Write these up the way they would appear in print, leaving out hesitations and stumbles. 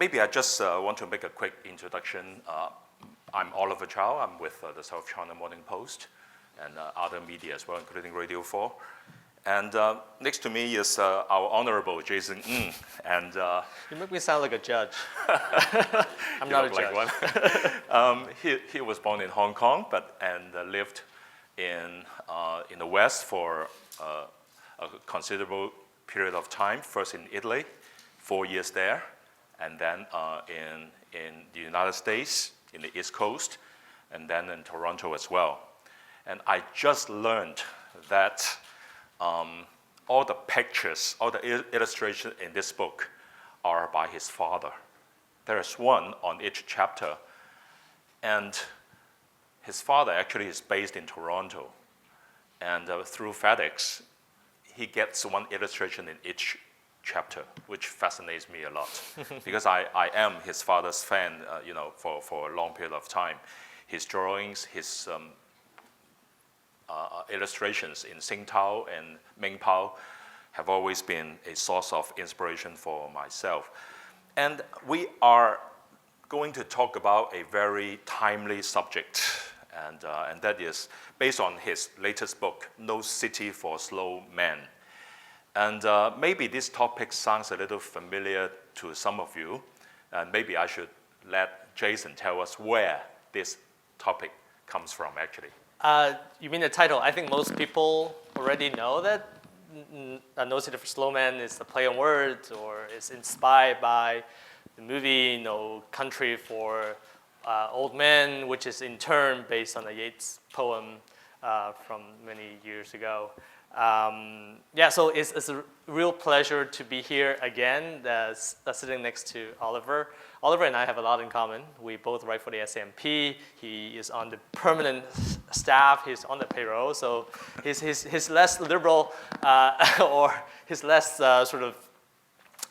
maybe I just want to make a quick introduction. I'm Oliver Chow. I'm with the South China Morning Post and other media as well, including Radio 4. And next to me is our Honorable Jason Ng. And you make me sound like a judge. I'm not a judge. One. He was born in Hong Kong, and lived in the West for a considerable period of time. First in Italy, 4 years there, and then in the United States, in the East Coast, and then in Toronto as well. And I just learned that all the pictures, all the illustrations in this book are by his father. There is one on each chapter. And his father actually is based in Toronto. And through FedEx, he gets one illustration in each chapter, which fascinates me a lot. Because I am his father's fan, for a long period of time. His drawings, his illustrations in Tsingtao and Mingpao have always been a source of inspiration for myself. And we are going to talk about a very timely subject, and that is based on his latest book, No City for Slow Men. And maybe this topic sounds a little familiar to some of you, and maybe I should let Jason tell us where this topic comes from, actually. You mean the title? I think most people already know that No City for Slow Men is a play on words, or is inspired by the movie No Country for Old Men, which is in turn based on a Yeats poem from many years ago. So it's a real pleasure to be here again, sitting next to Oliver. Oliver and I have a lot in common. We both write for the SMP. He is on the permanent staff. He's on the payroll. So he's less liberal, or he's less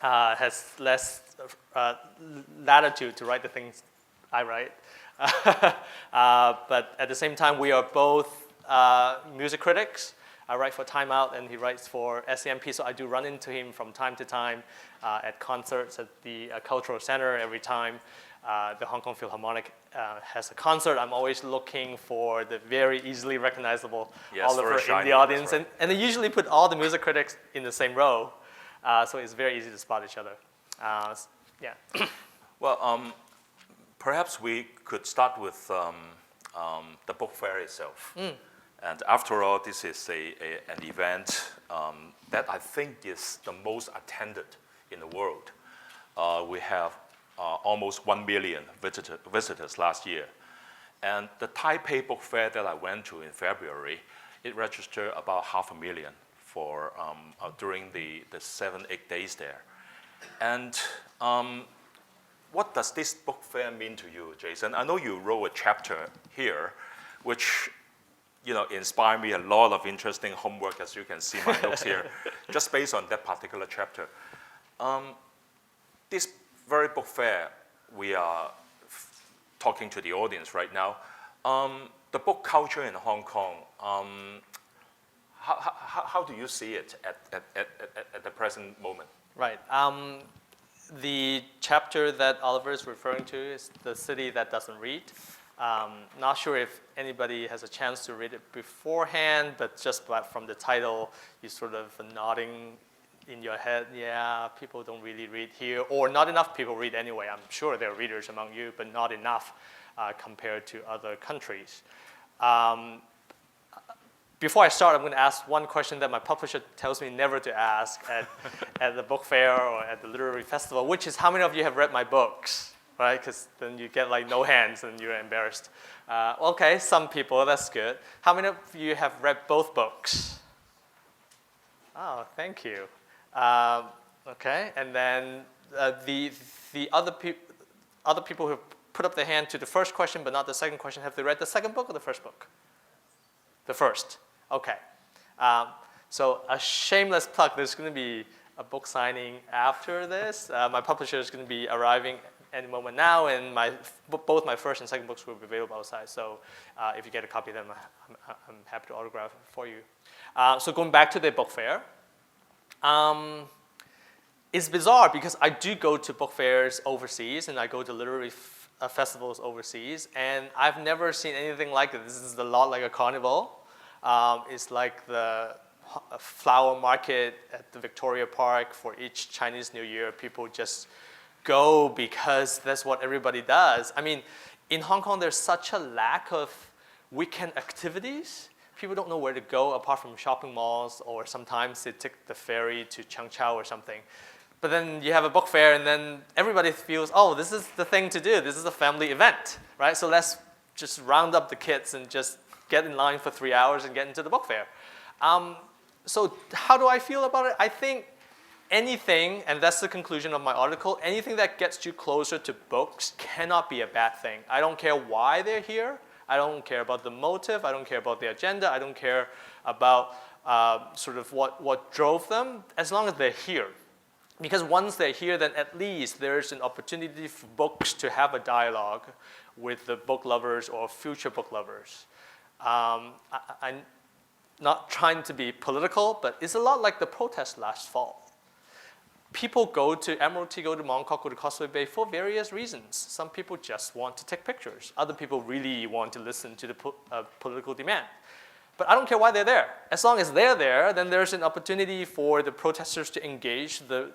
has less latitude to write the things I write. But at the same time, we are both music critics. I write for Time Out, and he writes for SCMP, so I do run into him from time to time at concerts at the Cultural Center. Every time the Hong Kong Philharmonic has a concert, I'm always looking for the very easily recognizable Oliver in the audience. Right. And they usually put all the music critics in the same row, so it's very easy to spot each other. Well, perhaps we could start with the book fair itself. And after all, this is an event that I think is the most attended in the world. We have almost 1 million visitors last year. And the Taipei Book Fair that I went to in February, it registered about 500,000 for during the 7-8 days there. And what does this book fair mean to you, Jason? I know you wrote a chapter here, which inspired me a lot of interesting homework, as you can see my notes here, just based on that particular chapter. This very book fair, we are talking to the audience right now. The book culture in Hong Kong, how do you see it at the present moment? Right. The chapter that Oliver is referring to is The City That Doesn't Read. Not sure if anybody has a chance to read it beforehand, but just from the title, you're sort of nodding in your head, yeah, people don't really read here, or not enough people read anyway. I'm sure there are readers among you, but not enough compared to other countries. Before I start, I'm going to ask one question that my publisher tells me never to ask at the book fair or at the literary festival, which is, how many of you have read my books? Right, because then you get like no hands and you're embarrassed. Okay, some people, that's good. How many of you have read both books? Oh, thank you. Okay, and then the other people who put up their hand to the first question but not the second question, have they read the second book or the first book? The first, okay. So a shameless plug, there's going to be a book signing after this. My publisher is going to be arriving any moment now, and both my first and second books will be available outside. So if you get a copy of them, I'm happy to autograph it for you. So going back to the book fair, it's bizarre because I do go to book fairs overseas and I go to literary festivals overseas, and I've never seen anything like it. This is a lot like a carnival. It's like the flower market at the Victoria Park for each Chinese New Year. People just go because that's what everybody does. I mean, in Hong Kong, there's such a lack of weekend activities. People don't know where to go apart from shopping malls, or sometimes they take the ferry to Changchao or something. But then you have a book fair, and then everybody feels, oh, this is the thing to do. This is a family event, right? So let's just round up the kids and just get in line for 3 hours and get into the book fair. So how do I feel about it? I think anything, and that's the conclusion of my article, anything that gets you closer to books cannot be a bad thing. I don't care why they're here. I don't care about the motive. I don't care about the agenda. I don't care about sort of what drove them, as long as they're here. Because once they're here, then at least there's an opportunity for books to have a dialogue with the book lovers or future book lovers. I'm not trying to be political, but it's a lot like the protest last fall. People go to Admiralty, go to Mongkok, go to Causeway Bay for various reasons. Some people just want to take pictures. Other people really want to listen to the political demand. But I don't care why they're there. As long as they're there, then there's an opportunity for the protesters to engage the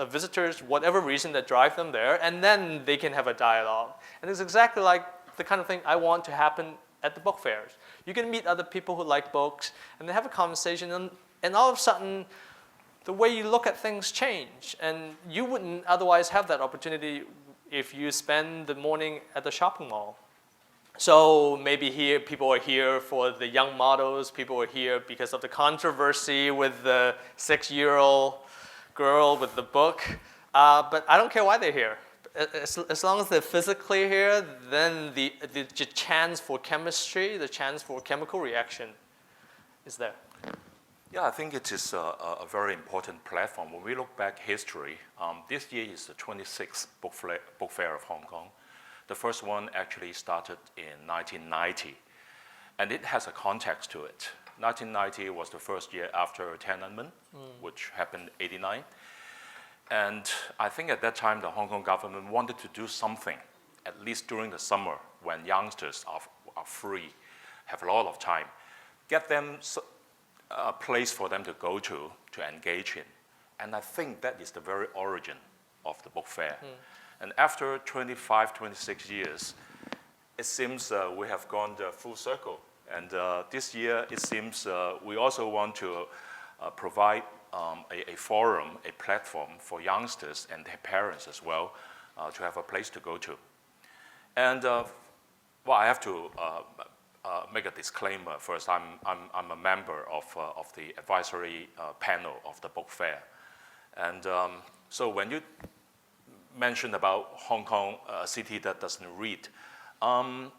visitors, whatever reason that drive them there, and then they can have a dialogue. And it's exactly like the kind of thing I want to happen at the book fairs. You can meet other people who like books, and they have a conversation, and all of a sudden, the way you look at things change. And you wouldn't otherwise have that opportunity if you spend the morning at the shopping mall. So maybe here, people are here for the young models. People are here because of the controversy with the 6-year-old girl with the book. But I don't care why they're here. As long as they're physically here, then the chance for chemistry, the chance for chemical reaction is there. Yeah, I think it is a very important platform. When we look back history, this year is the 26th book fair of Hong Kong. The first one actually started in 1990, and it has a context to it. 1990 was the first year after Tiananmen, which happened in '89. And I think at that time, the Hong Kong government wanted to do something, at least during the summer when youngsters are free, have a lot of time, get them a place for them to go to engage in. And I think that is the very origin of the book fair. And after 25, 26 years, it seems we have gone full circle. And this year, it seems we also want to provide a forum, a platform for youngsters and their parents as well to have a place to go to. And well, I have to make a disclaimer first. I'm a member of the advisory panel of the book fair. And so when you mentioned about Hong Kong, a city that doesn't read, I'm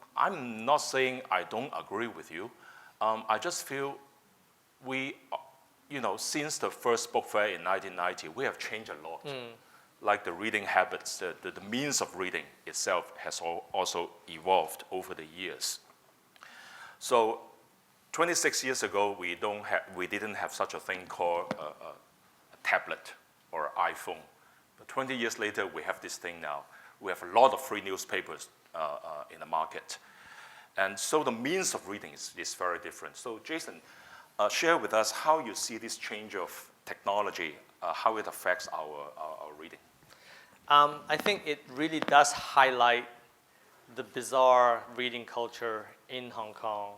not saying I don't agree with you. I just feel we, since the first book fair in 1990, we have changed a lot. Like the reading habits, the means of reading itself has also evolved over the years. So 26 years ago, we didn't have such a thing called a tablet or iPhone. But 20 years later, we have this thing now. We have a lot of free newspapers in the market. And so the means of reading is very different. So Jason, share with us how you see this change of technology, how it affects our reading. I think it really does highlight the bizarre reading culture in Hong Kong.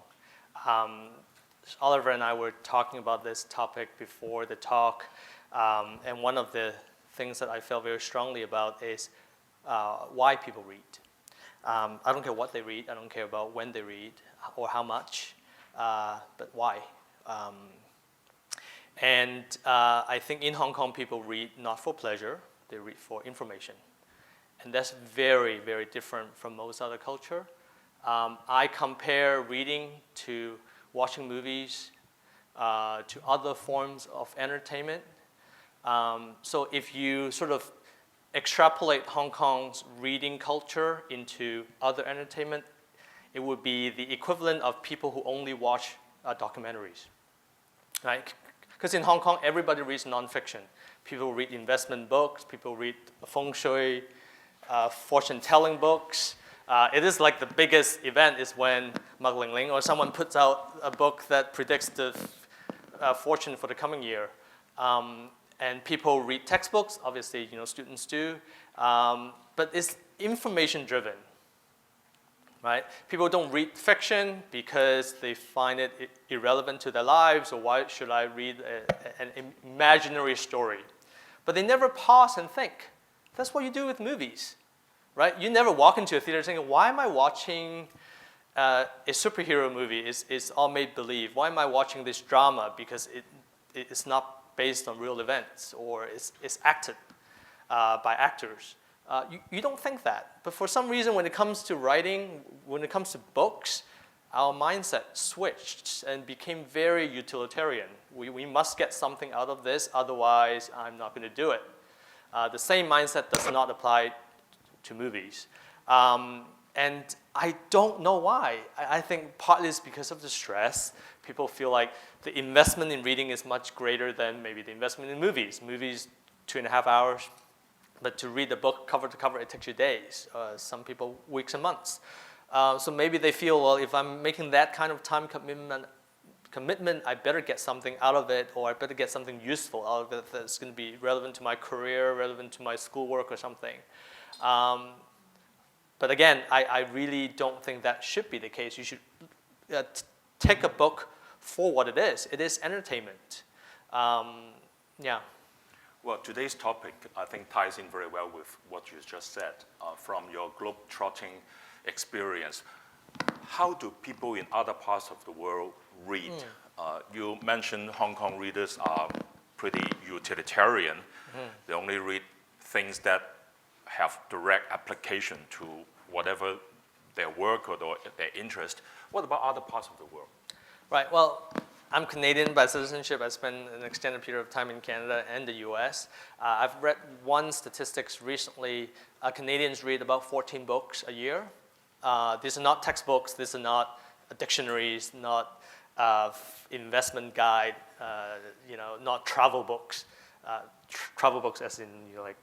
Oliver and I were talking about this topic before the talk, and one of the things that I felt very strongly about is why people read. I don't care what they read, I don't care about when they read or how much, but why. And I think in Hong Kong, people read not for pleasure, they read for information. And that's very, very different from most other culture. I compare reading to watching movies, to other forms of entertainment. So if you sort of extrapolate Hong Kong's reading culture into other entertainment, it would be the equivalent of people who only watch documentaries. Right? Because in Hong Kong, everybody reads nonfiction. People read investment books, people read feng shui, fortune-telling books. It is like the biggest event is when Mak Ling Ling or someone puts out a book that predicts the fortune for the coming year. And people read textbooks, obviously, students do, but it's information-driven, right? People don't read fiction because they find it irrelevant to their lives, or why should I read an imaginary story? But they never pause and think. That's what you do with movies, right? You never walk into a theater thinking, why am I watching a superhero movie? It's all made-believe. Why am I watching this drama? Because it's not based on real events, or it's acted by actors. You don't think that. But for some reason, when it comes to writing, when it comes to books, our mindset switched and became very utilitarian. We must get something out of this, otherwise I'm not going to do it. The same mindset does not apply to movies. And I don't know why. I think partly it's because of the stress. People feel like the investment in reading is much greater than maybe the investment in movies. Movies, 2.5 hours. But to read the book cover to cover, it takes you days. Some people, weeks and months. So maybe they feel, well, if I'm making that kind of time commitment, I better get something out of it, or I better get something useful out of it that's going to be relevant to my career, relevant to my schoolwork or something. But again, I really don't think that should be the case. You should take a book for what it is. It is entertainment. Yeah. Well, today's topic, I think, ties in very well with what you just said. From your globe-trotting experience, how do people in other parts of the world read? You mentioned Hong Kong readers are pretty utilitarian. They only read things that have direct application to whatever their work or their interest. What about other parts of the world? Right. Well, I'm Canadian by citizenship. I spent an extended period of time in Canada and the US. I've read one statistics recently. Canadians read about 14 books a year. These are not textbooks. These are not dictionaries, not investment guide, not travel books. Travel books as in like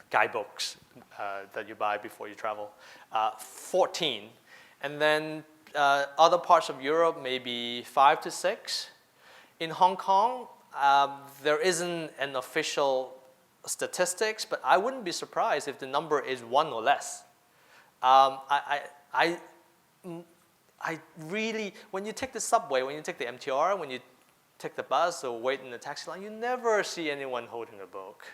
guidebooks that you buy before you travel. 14. And then other parts of Europe, maybe 5 to 6. In Hong Kong, there isn't an official statistics, but I wouldn't be surprised if the number is 1 or less. I really, when you take the subway, when you take the MTR, when you take the bus or wait in the taxi line, you never see anyone holding a book.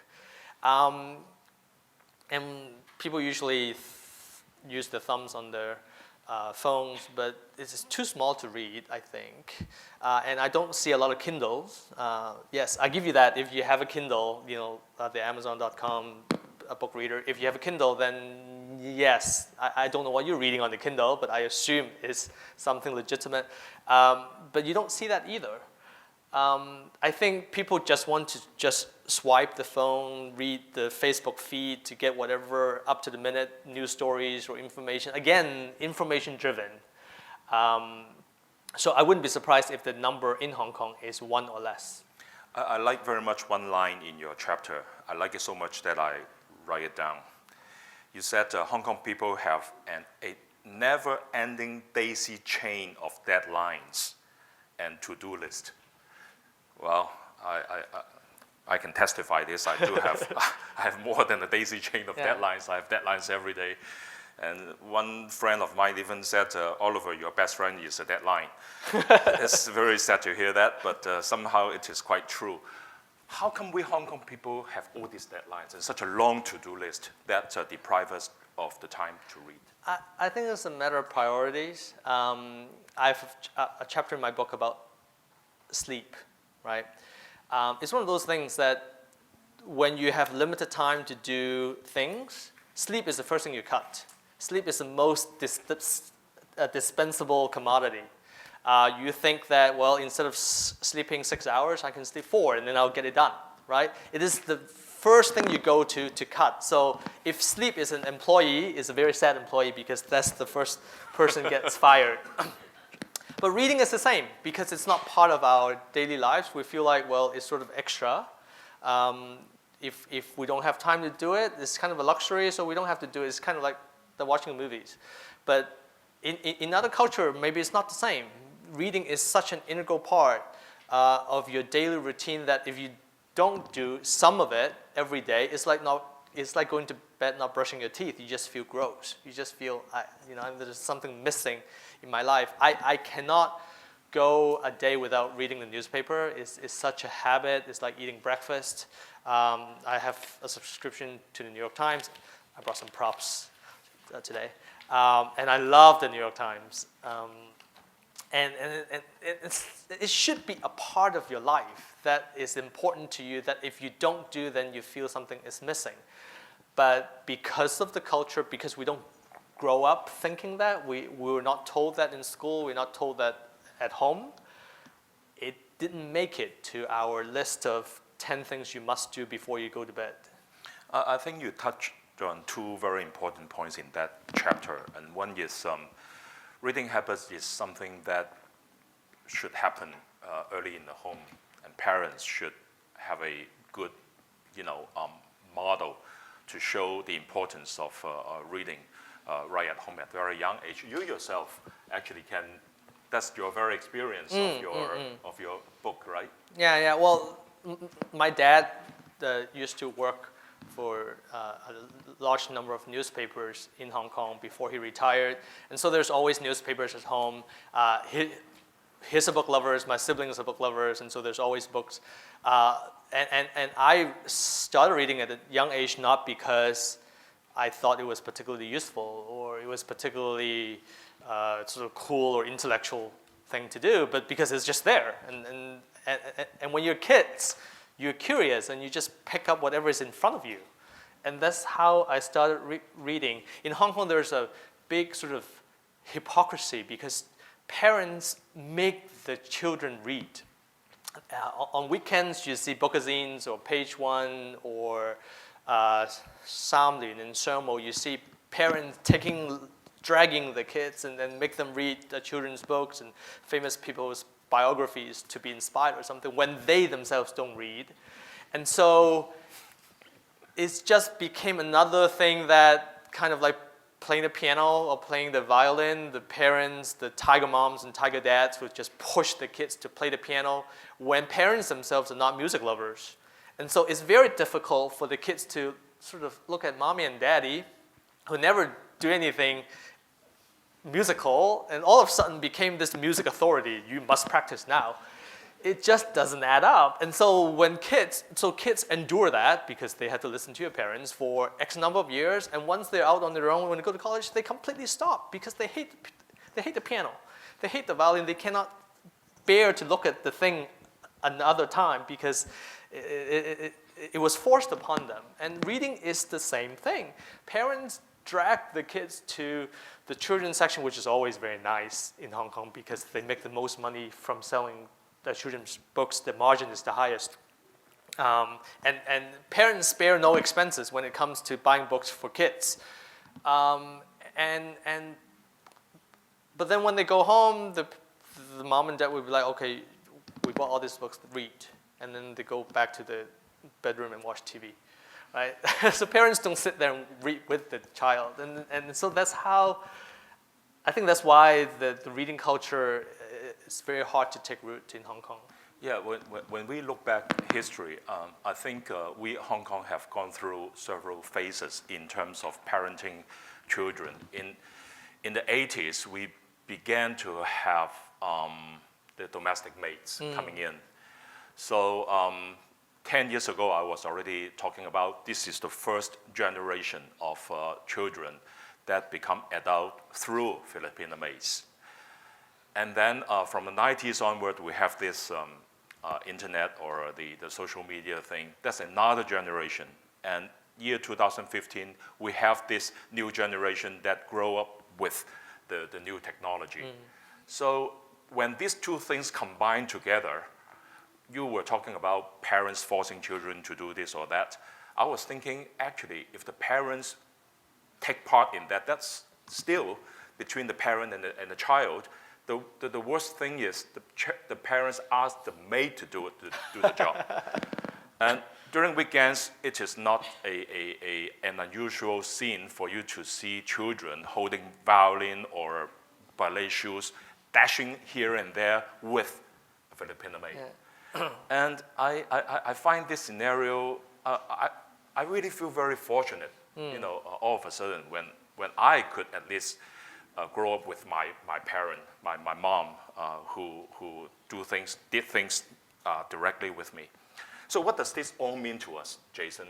And people usually use the thumbs on their phones, but it's too small to read, I think. And I don't see a lot of Kindles. Yes, I give you that. If you have a Kindle, the Amazon.com book reader, if you have a Kindle, then yes, I don't know what you're reading on the Kindle, but I assume it's something legitimate. But you don't see that either. I think people just want to just swipe the phone, read the Facebook feed to get whatever up-to-the-minute news stories or information. Again, information-driven. So I wouldn't be surprised if the number in Hong Kong is 1 or less. I like very much one line in your chapter. I like it so much that I write it down. You said Hong Kong people have a never-ending daisy chain of deadlines and to-do list. Well, I can testify this. I do have I have more than a daisy chain of deadlines. I have deadlines every day. And one friend of mine even said, Oliver, your best friend is a deadline. It's very sad to hear that, but somehow it is quite true. How come we Hong Kong people have all these deadlines and such a long to-do list that deprive us of the time to read? I think it's a matter of priorities. I have a chapter in my book about sleep, right? It's one of those things that when you have limited time to do things, sleep is the first thing you cut. Sleep is the most dispensable commodity. You think that, well, instead of sleeping 6 hours, I can sleep 4, and then I'll get it done, right? It is the first thing you go to cut. So if sleep is an employee, it's a very sad employee because that's the first person gets fired. But reading is the same because it's not part of our daily lives. We feel like, well, it's sort of extra. If we don't have time to do it, it's kind of a luxury, so we don't have to do it. It's kind of like the watching movies. But in other culture, maybe it's not the same. Reading is such an integral part of your daily routine that if you don't do some of it every day, it's like going to bed not brushing your teeth. You just feel gross. You just feel, there's something missing in my life. I cannot go a day without reading the newspaper. It's such a habit. It's like eating breakfast. I have a subscription to the New York Times. I brought some props today. And I love the New York Times. And it should be a part of your life that is important to you, that if you don't do, then you feel something is missing. But because of the culture, because we don't grow up thinking that, we were not told that in school, we're not told that at home, it didn't make it to our list of 10 things you must do before you go to bed. I think you touched on two very important points in that chapter. And one is reading habits is something that should happen early in the home, and parents should have a good, model to show the importance of reading right at home at a very young age. You yourself actually that's your very experience of your book, right? Yeah. Well, my dad used to work for a large number of newspapers in Hong Kong before he retired. And so there's always newspapers at home. He's a book lover, my siblings are book lovers, and so there's always books. And I started reading at a young age not because I thought it was particularly useful or it was particularly sort of cool or intellectual thing to do, but because it's just there. And when you're kids, you're curious and you just pick up whatever is in front of you. And that's how I started reading. In Hong Kong, there's a big sort of hypocrisy because parents make the children read. On weekends, you see bookazines or Page One or Sam Lun and Sermo. You see parents dragging the kids and then make them read the children's books and famous people's biographies to be inspired or something when they themselves don't read. And so it just became another thing that kind of like playing the piano or playing the violin, the parents, the tiger moms and tiger dads would just push the kids to play the piano when parents themselves are not music lovers. And so it's very difficult for the kids to sort of look at mommy and daddy who never do anything musical and all of a sudden became this music authority. You must practice now. It just doesn't add up. And so kids endure that because they had to listen to your parents for X number of years. And once they're out on their own, when they go to college, they completely stop because they hate the piano. They hate the violin. They cannot bear to look at the thing another time because it was forced upon them. And reading is the same thing. Parents drag the kids to the children's section, which is always very nice in Hong Kong because they make the most money from selling the children's books. The margin is the highest. And parents spare no expenses when it comes to buying books for kids. But then when they go home, the mom and dad will be like, okay, we bought all these books to read. And then they go back to the bedroom and watch TV. Right? So parents don't sit there and read with the child. And so that's how, I think that's why the reading culture is very hard to take root in Hong Kong. Yeah, when we look back history, I think we Hong Kong have gone through several phases in terms of parenting children. In the 80s, we began to have the domestic maids coming in. So 10 years ago, I was already talking about this is the first generation of children that become adult through Filipino maids. And then from the 90s onward, we have this internet or the social media thing. That's another generation. And year 2015, we have this new generation that grow up with the new technology. So when these two things combine together, you were talking about parents forcing children to do this or that. I was thinking, actually, if the parents take part in that, that's still between the parent and the child. the worst thing is the parents ask the maid to do the job. And during weekends, it is not an unusual scene for you to see children holding violin or ballet shoes, dashing here and there with a Filipino maid. Yeah. And I find this scenario, I really feel very fortunate, all of a sudden when I could at least grow up with my parent, my mom, who did things directly with me. So what does this all mean to us, Jason?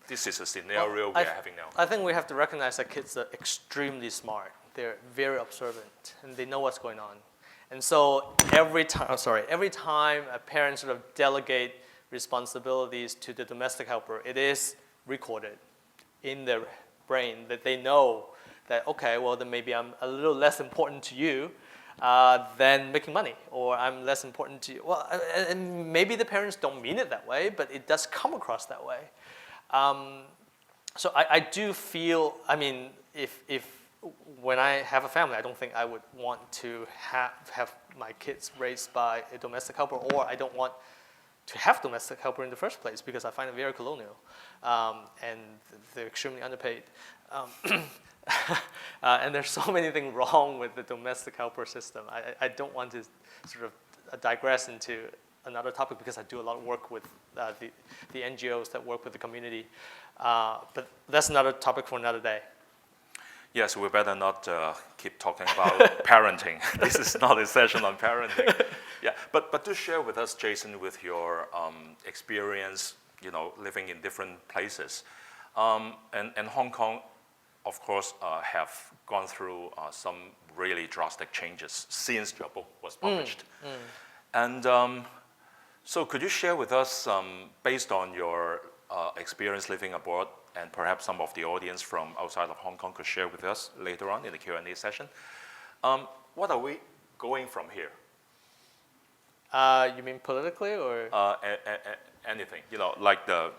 This is a scenario we are having now. I think we have to recognize that kids are extremely smart. They're very observant, and they know what's going on. And so every time a parent sort of delegate responsibilities to the domestic helper, it is recorded in their brain that they know that, okay, well, then maybe I'm a little less important to you than making money, or I'm less important to you. Well, and maybe the parents don't mean it that way, but it does come across that way. So I do feel, I mean, if when I have a family, I don't think I would want to have my kids raised by a domestic helper, or I don't want to have domestic helper in the first place because I find it very colonial, and they're extremely underpaid. And there's so many things wrong with the domestic helper system. I don't want to sort of digress into another topic because I do a lot of work with the NGOs that work with the community. But that's another topic for another day. Yes, we better not keep talking about parenting. This is not a session on parenting. Yeah, but do share with us, Jason, with your experience, living in different places. And Hong Kong, of course, have gone through some really drastic changes since your book was published. And so could you share with us, based on your experience living abroad, and perhaps some of the audience from outside of Hong Kong could share with us later on in the Q&A session, what are we going from here? You mean politically, or? Anything, like the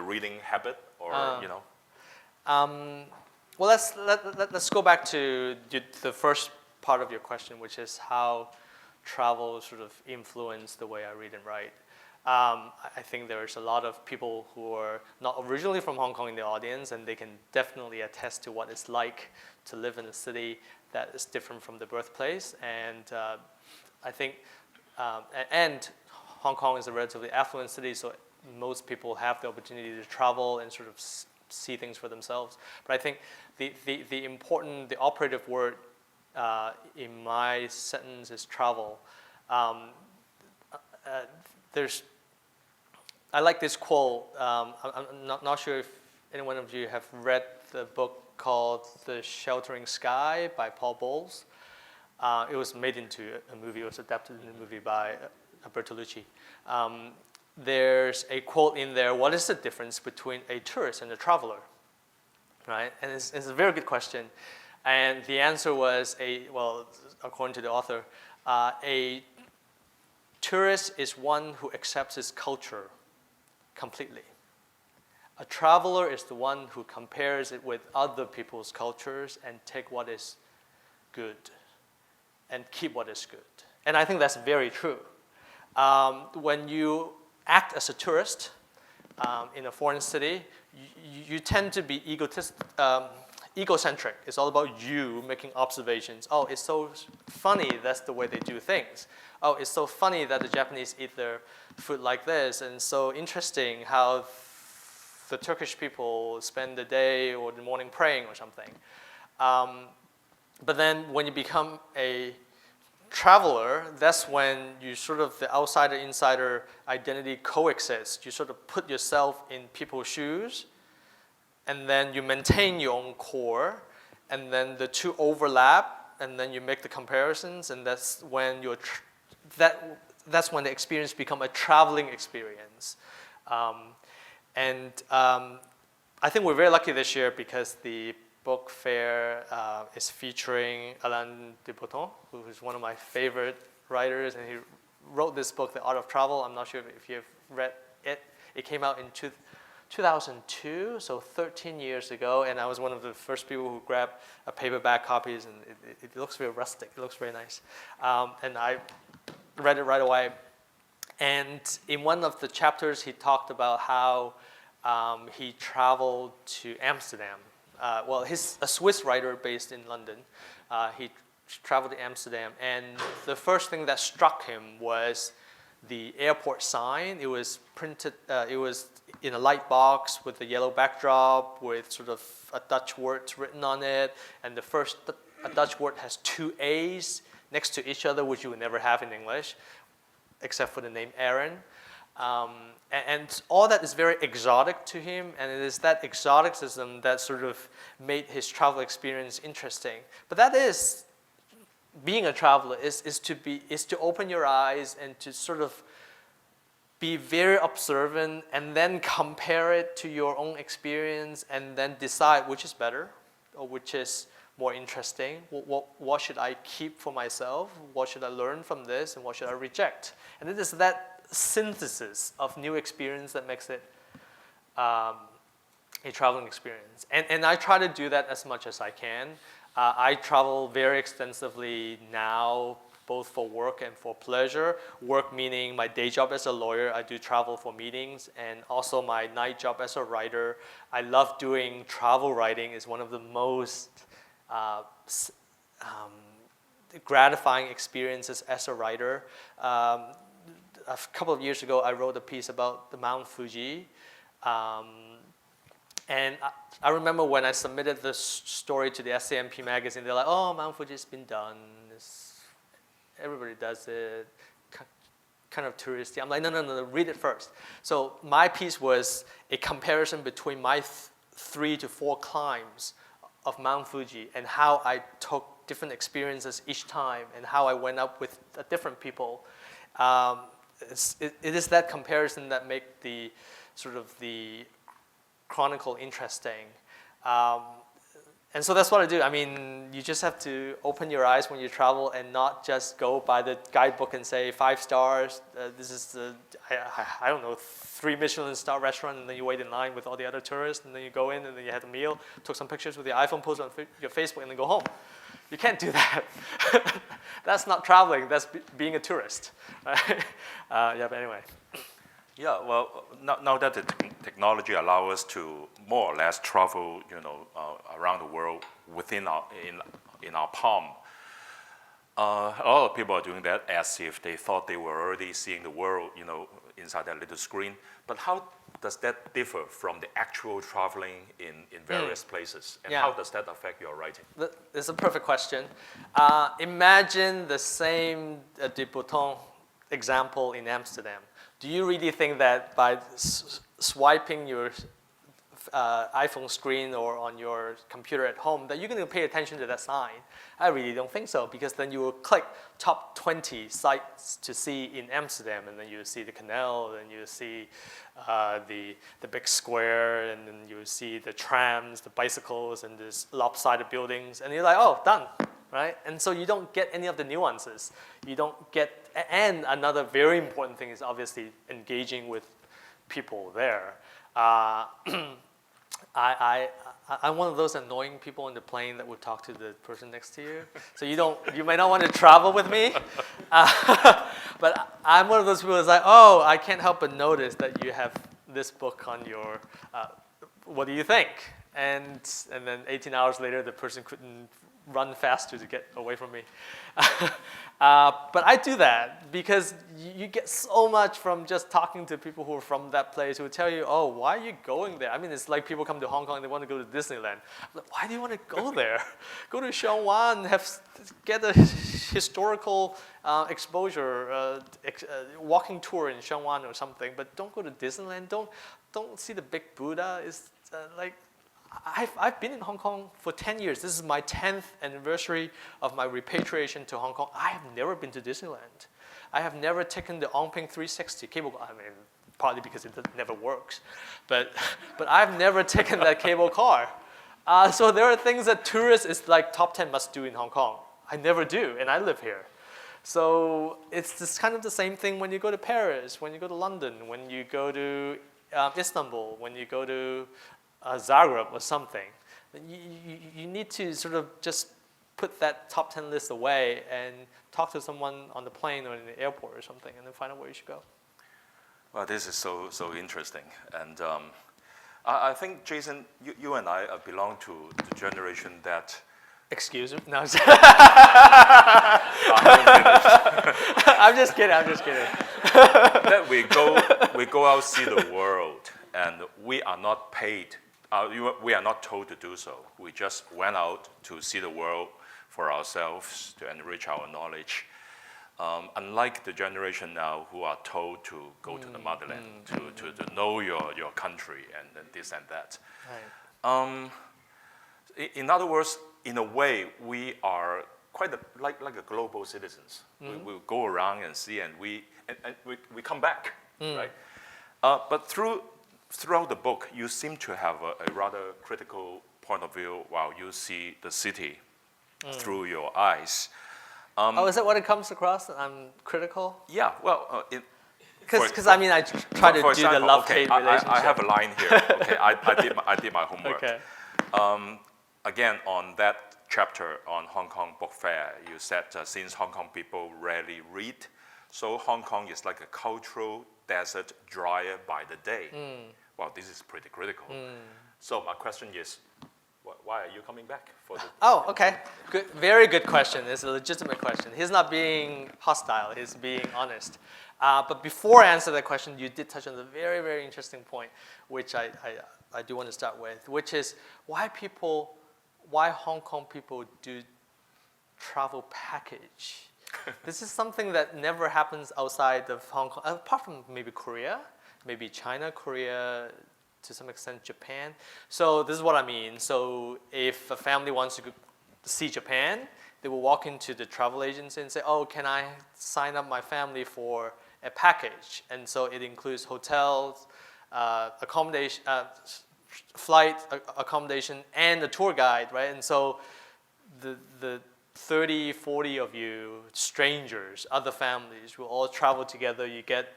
reading habit, or, Well, let's go back to the first part of your question, which is how travel sort of influenced the way I read and write. I think there's a lot of people who are not originally from Hong Kong in the audience, and they can definitely attest to what it's like to live in a city that is different from the birthplace. And I think, and Hong Kong is a relatively affluent city, so most people have the opportunity to travel and sort of see things for themselves. But I think the operative word in my sentence is travel. I like this quote. I'm not sure if any one of you have read the book called The Sheltering Sky by Paul Bowles. It was made into a movie. It was adapted in a movie by Bertolucci. There's a quote in there: what is the difference between a tourist and a traveler? Right? And it's a very good question. And the answer was, according to the author, a tourist is one who accepts his culture completely. A traveler is the one who compares it with other people's cultures and take what is good and keep what is good. And I think that's very true. When you act as a tourist in a foreign city, you tend to be egocentric. It's all about you making observations. Oh, it's so funny, that's the way they do things. Oh, it's so funny that the Japanese eat their food like this, and so interesting how the Turkish people spend the day or the morning praying or something. But then when you become a traveler, that's when you sort of, the outsider-insider identity coexists. You sort of put yourself in people's shoes, and then you maintain your own core, and then the two overlap, and then you make the comparisons, and that's when that's when the experience becomes a traveling experience. I think we're very lucky this year because the book fair is featuring Alain de Botton, who is one of my favorite writers, and he wrote this book, The Art of Travel. I'm not sure if you've read it. It came out in 2002, so 13 years ago, and I was one of the first people who grabbed a paperback copies, and it looks very rustic. It looks very nice, and I read it right away. And in one of the chapters, he talked about how he traveled to Amsterdam. Well, he's a Swiss writer based in London. He traveled to Amsterdam, and the first thing that struck him was the airport sign. It was printed, it was in a light box with a yellow backdrop with sort of a Dutch words written on it, and the first a Dutch word has two A's next to each other, which you would never have in English, except for the name Aaron. And all that is very exotic to him, and it is that exoticism that sort of made his travel experience interesting. But that is, being a traveler is to open your eyes and to sort of be very observant and then compare it to your own experience and then decide which is better or which is more interesting. What should I keep for myself? What should I learn from this, and what should I reject? And it is that synthesis of new experience that makes it a traveling experience. And I try to do that as much as I can. I travel very extensively now, both for work and for pleasure. Work meaning my day job as a lawyer, I do travel for meetings, and also my night job as a writer. I love doing travel writing. It's one of the most gratifying experiences as a writer. A couple of years ago, I wrote a piece about the Mount Fuji. And I remember when I submitted this story to the SAMP magazine, they're like, oh, Mount Fuji's been done. Everybody does it, kind of touristy. I'm like, no, read it first. So my piece was a comparison between my 3 to 4 climbs of Mount Fuji and how I took different experiences each time and how I went up with different people. It is that comparison that make the sort of the chronicle interesting. And so that's what I do. I mean, you just have to open your eyes when you travel and not just go by the guidebook and say 5 stars. This is the, I don't know, 3 Michelin star restaurant, and then you wait in line with all the other tourists, and then you go in and then you have a meal, took some pictures with your iPhone, post on your Facebook, and then go home. You can't do that. That's not traveling. That's being a tourist. Right? Yeah, but anyway. Yeah, well, now that the technology allows us to more or less travel, around the world within in our palm, a lot of people are doing that as if they thought they were already seeing the world, inside that little screen. But how does that differ from the actual traveling in various places? And how does that affect your writing? That's a perfect question. Imagine the same de Botton example in Amsterdam. Do you really think that by swiping your iPhone screen or on your computer at home that you're going to pay attention to that sign? I really don't think so, because then you will click top 20 sites to see in Amsterdam, and then you see the canal, and you see the big square, and then you see the trams, the bicycles, and these lopsided buildings, and you're like, oh, done. Right? And so you don't get any of the nuances. You don't get, and another very important thing is obviously engaging with people there. I'm one of those annoying people on the plane that would talk to the person next to you. So you may not want to travel with me. But I'm one of those people that's like, oh, I can't help but notice that you have this book on your, what do you think? And then 18 hours later, the person couldn't run faster to get away from me. But I do that because you get so much from just talking to people who are from that place who will tell you, oh, why are you going there? I mean, it's like people come to Hong Kong, they want to go to Disneyland. I'm like, why do you want to go there? Go to Sheung get a historical exposure, walking tour in Sheung Wan or something, but don't go to Disneyland. Don't see the big Buddha. It's like, I've been in Hong Kong for 10 years. This is my 10th anniversary of my repatriation to Hong Kong. I have never been to Disneyland. I have never taken the Ongping 360 cable car. I mean, partly because it never works. But I've never taken that cable car. So there are things that tourists is like top 10 must do in Hong Kong. I never do, and I live here. So it's just kind of the same thing when you go to Paris, when you go to London, when you go to Istanbul, when you go to Zagreb or something, you need to sort of just put that top 10 list away and talk to someone on the plane or in the airport or something, and then find out where you should go. Well, this is so interesting, and I think, Jason, you and I belong to the generation that. Excuse me? No, I haven't finished. I'm just kidding. That we go out see the world, and we are not paid. We are not told to do so. We just went out to see the world for ourselves to enrich our knowledge. Unlike the generation now who are told to go to the motherland, to know your country and this and that. Right. In other words, in a way, we are quite like a global citizens. We go around and see, and we come back, right? But throughout the book, you seem to have a rather critical point of view while you see the city through your eyes. Is that what it comes across? I'm critical? Yeah, well, because I mean, I try to do the love-hate relationship. I have a line here. Okay, I did my homework. Okay. Again, on that chapter on Hong Kong Book Fair, you said since Hong Kong people rarely read, so Hong Kong is like a cultural desert dryer by the day. Well, this is pretty critical. So my question is, why are you coming back for the? Oh, okay. Good, very good question. It's a legitimate question. He's not being hostile. He's being honest. But before I answer that question, you did touch on a very, very interesting point, which I do want to start with, which is why Hong Kong people do travel package. This is something that never happens outside of Hong Kong, apart from maybe Korea, maybe China, Korea, to some extent Japan. So this is what I mean. So if a family wants to see Japan, they will walk into the travel agency and say, oh, can I sign up my family for a package? And so it includes hotels, accommodation, flight accommodation, and a tour guide, right? And so the 30, 40 of you, strangers, other families, will all travel together. You get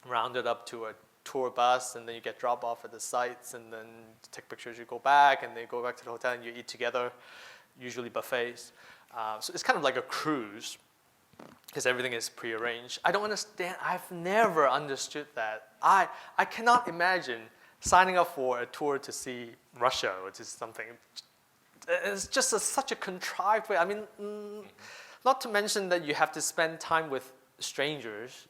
rounded up to a tour bus, and then you get dropped off at the sites, and then take pictures, you go back, and then you go back to the hotel, and you eat together, usually buffets. So it's kind of like a cruise, because everything is prearranged. I don't understand. I've never understood that. I cannot imagine signing up for a tour to see Russia, which is something. It's just such a contrived way. I mean, not to mention that you have to spend time with strangers,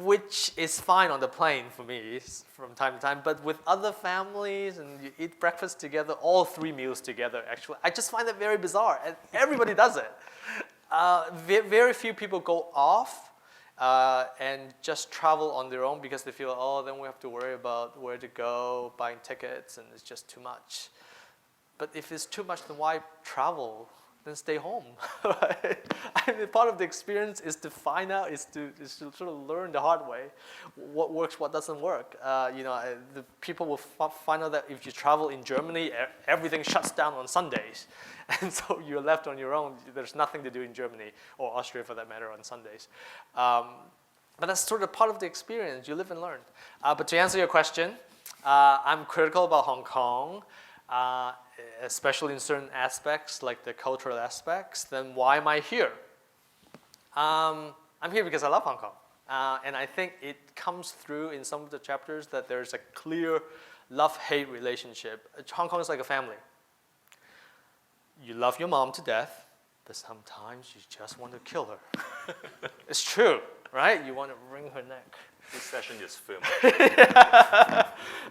which is fine on the plane for me from time to time, but with other families and you eat breakfast together, all 3 meals together, actually, I just find it very bizarre, and everybody does it. Very few people go off and just travel on their own because they feel, oh, then we have to worry about where to go, buying tickets, and it's just too much. But if it's too much, then why travel? Then stay home. Right? I mean, part of the experience is to find out, is to sort of learn the hard way what works, what doesn't work. The people will find out that if you travel in Germany, everything shuts down on Sundays. And so you're left on your own. There's nothing to do in Germany, or Austria for that matter, on Sundays. But that's sort of part of the experience. You live and learn. But to answer your question, I'm critical about Hong Kong. Especially in certain aspects, like the cultural aspects, then why am I here? I'm here because I love Hong Kong. And I think it comes through in some of the chapters that there's a clear love-hate relationship. Hong Kong is like a family. You love your mom to death, but sometimes you just want to kill her. It's true, right? You want to wring her neck. This session is filmed.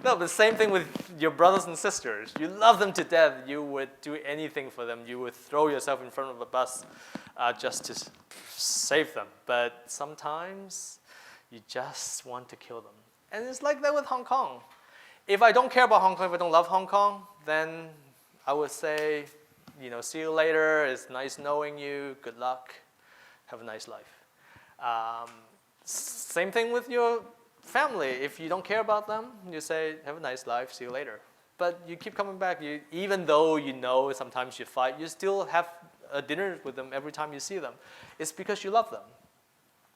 No, but same thing with your brothers and sisters. You love them to death. You would do anything for them. You would throw yourself in front of a bus just to save them. But sometimes you just want to kill them. And it's like that with Hong Kong. If I don't care about Hong Kong, if I don't love Hong Kong, then I would say, see you later. It's nice knowing you. Good luck. Have a nice life. Same thing with your family. If you don't care about them, you say, have a nice life, see you later. But you keep coming back. Even though sometimes you fight, you still have a dinner with them every time you see them. It's because you love them.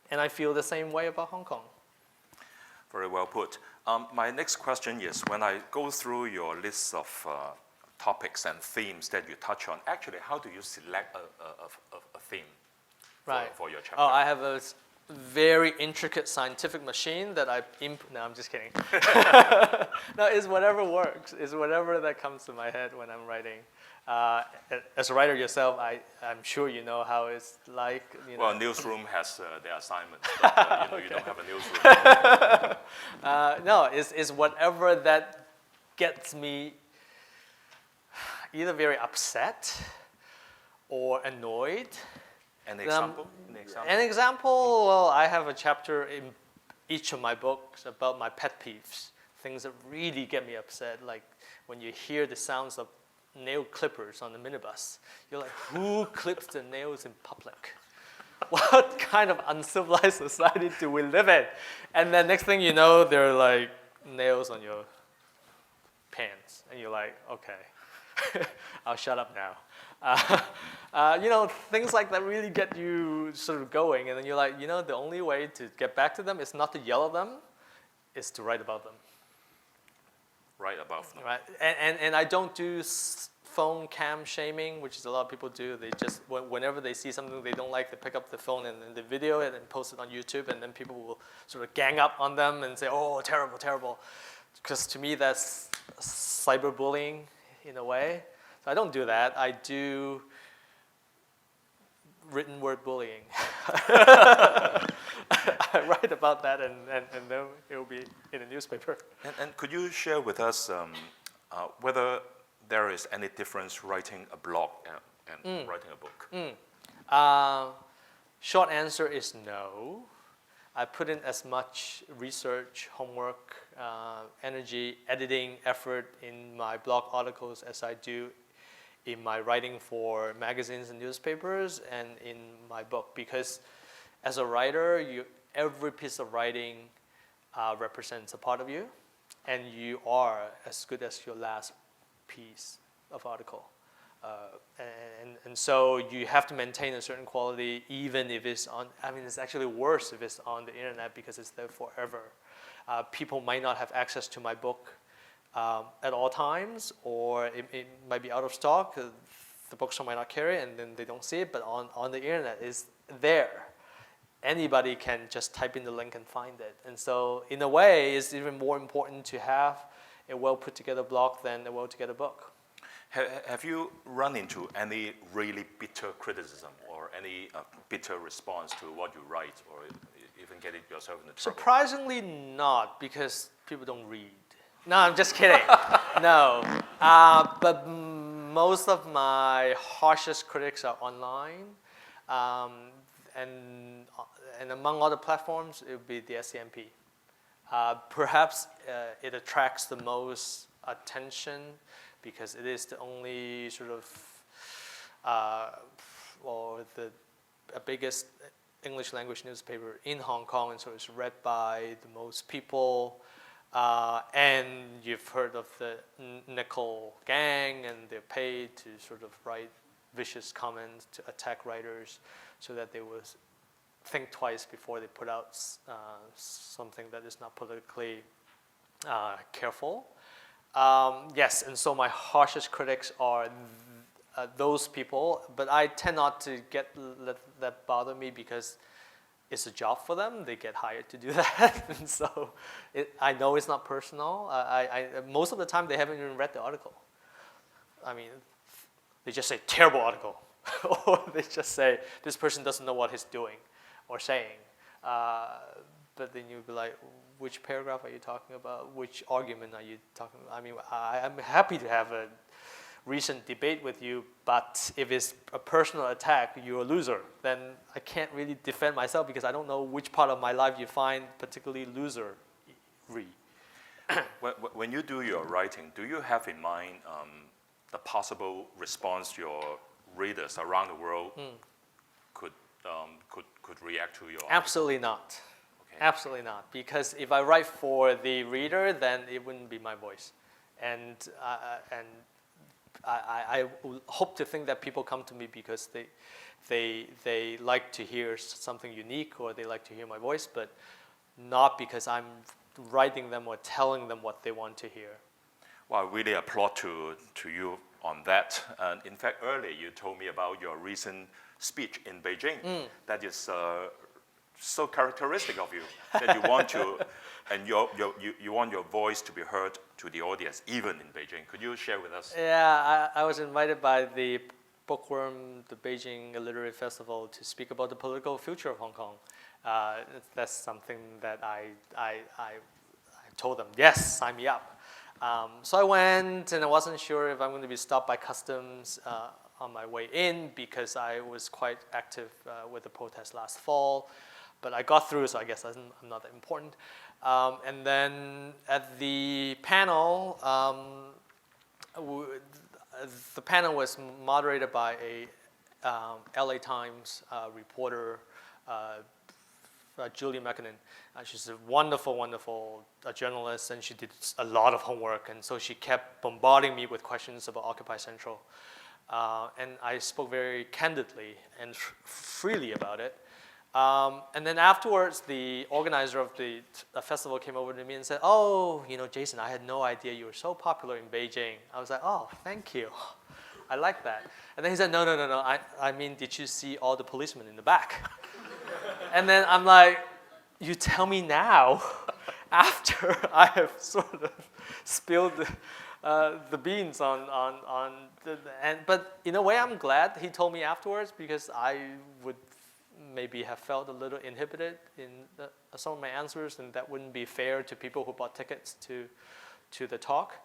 And I feel the same way about Hong Kong. Very well put. My next question is, when I go through your list of topics and themes that you touch on, actually, how do you select a theme for your chapter? Oh, I have a very intricate scientific machine that no, I'm just kidding. No, it's whatever works. It's whatever that comes to my head when I'm writing. As a writer yourself, I'm sure you know how it's like. Well, newsroom has their assignments, but you don't have a newsroom. No, it's whatever that gets me either very upset or annoyed. An example? An example, well, I have a chapter in each of my books about my pet peeves, things that really get me upset, like when you hear the sounds of nail clippers on the minibus. You're like, who clips the nails in public? What kind of uncivilized society do we live in? And then next thing you know, there are like nails on your pants. And you're like, okay, I'll shut up now. Things like that really get you sort of going. And then you're like, the only way to get back to them is not to yell at them, is to write about them. Right about them. Right, and I don't do phone cam shaming, which is a lot of people do. They just, whenever they see something they don't like, they pick up the phone and they video it and post it on YouTube, and then people will sort of gang up on them and say, oh, terrible, terrible. Because to me, that's cyberbullying in a way. So I don't do that. I do written word bullying. I write about that, and then it will be in a newspaper. And could you share with us whether there is any difference writing a blog and writing a book? Short answer is no. I put in as much research, homework, energy, editing effort in my blog articles as I do in my writing for magazines and newspapers and in my book, because as a writer, every piece of writing represents a part of you, and you are as good as your last piece of article. And so you have to maintain a certain quality, even if it's it's actually worse if it's on the internet, because it's there forever. People might not have access to my book at all times, or it might be out of stock. The bookstore might not carry it, and then they don't see it, but on the internet it's there. Anybody can just type in the link and find it. And so in a way, it's even more important to have a well put together blog than a well together book. Have you run into any really bitter criticism or any bitter response to what you write, or even getting yourself in the trouble? Surprisingly not, because people don't read. No, I'm just kidding. No. But most of my harshest critics are online. And among other platforms, it would be the SCMP. Perhaps it attracts the most attention because it is the only sort of, biggest English language newspaper in Hong Kong, and so it's read by the most people. And you've heard of the Nickel Gang, and they're paid to sort of write vicious comments to attack writers so that they will think twice before they put out something that is not politically careful. Yes, and so my harshest critics are those people, but I tend not to let that bother me because it's a job for them. They get hired to do that, and so I know it's not personal. Most of the time, they haven't even read the article. I mean, they just say, terrible article, or they just say, this person doesn't know what he's doing or saying. But then you'd be like, which paragraph are you talking about? Which argument are you talking about? I mean, I'm happy to have a recent debate with you, but if it's a personal attack, you're a loser, then I can't really defend myself because I don't know which part of my life you find particularly loser-y. When you do your writing, do you have in mind the possible response your readers around the world could react to your article? Absolutely not. Okay. Absolutely not. Because if I write for the reader, then it wouldn't be my voice. And I hope to think that people come to me because they like to hear something unique or they like to hear my voice, but not because I'm writing them or telling them what they want to hear. Well, I really applaud to you on that. And in fact, earlier you told me about your recent speech in Beijing. That is so characteristic of you, that you want to, and you want your voice to be heard to the audience, even in Beijing. Could you share with us? Yeah, I was invited by the Bookworm, the Beijing Literary Festival, to speak about the political future of Hong Kong. That's something that I told them, yes, sign me up. So I went, and I wasn't sure if I'm going to be stopped by customs on my way in, because I was quite active with the protest last fall. But I got through, so I guess I'm not that important. And then at the panel, the panel was moderated by a LA Times reporter, Julie McKinnon. She's a wonderful, wonderful journalist, and she did a lot of homework. And so she kept bombarding me with questions about Occupy Central. And I spoke very candidly and freely about it. And then afterwards, the organizer of the festival came over to me and said, "Oh, Jason, I had no idea you were so popular in Beijing." I was like, "Oh, thank you. I like that." And then he said, No. I mean, did you see all the policemen in the back?" And then I'm like, "You tell me now, after I have sort of spilled the beans but in a way, I'm glad he told me afterwards, because I would maybe have felt a little inhibited in some of my answers, and that wouldn't be fair to people who bought tickets to the talk.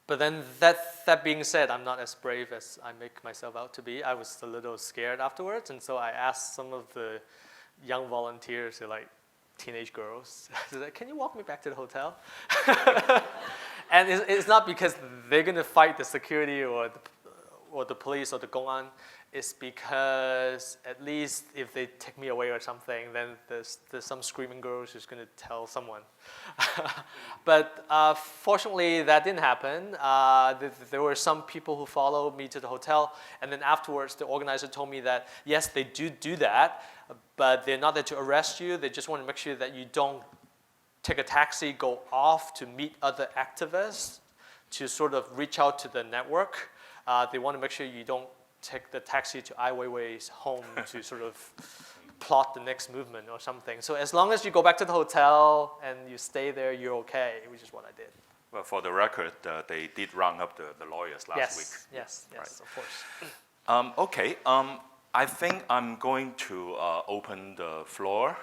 But then that being said, I'm not as brave as I make myself out to be. I was a little scared afterwards, and so I asked some of the young volunteers, like teenage girls, "Can you walk me back to the hotel?" And it's not because they're going to fight the security or the police or the Gong'an. It's because at least if they take me away or something, then there's some screaming girls who's going to tell someone. But fortunately, that didn't happen. There were some people who followed me to the hotel, and then afterwards, the organizer told me that, yes, they do that, but they're not there to arrest you. They just want to make sure that you don't take a taxi, go off to meet other activists, to sort of reach out to the network. They want to make sure you don't take the taxi to Ai Weiwei's home to sort of plot the next movement or something. So as long as you go back to the hotel and you stay there, you're okay, which is what I did. Well, for the record, they did round up the lawyers last week. Yes, right. Of course. Okay, I think I'm going to open the floor.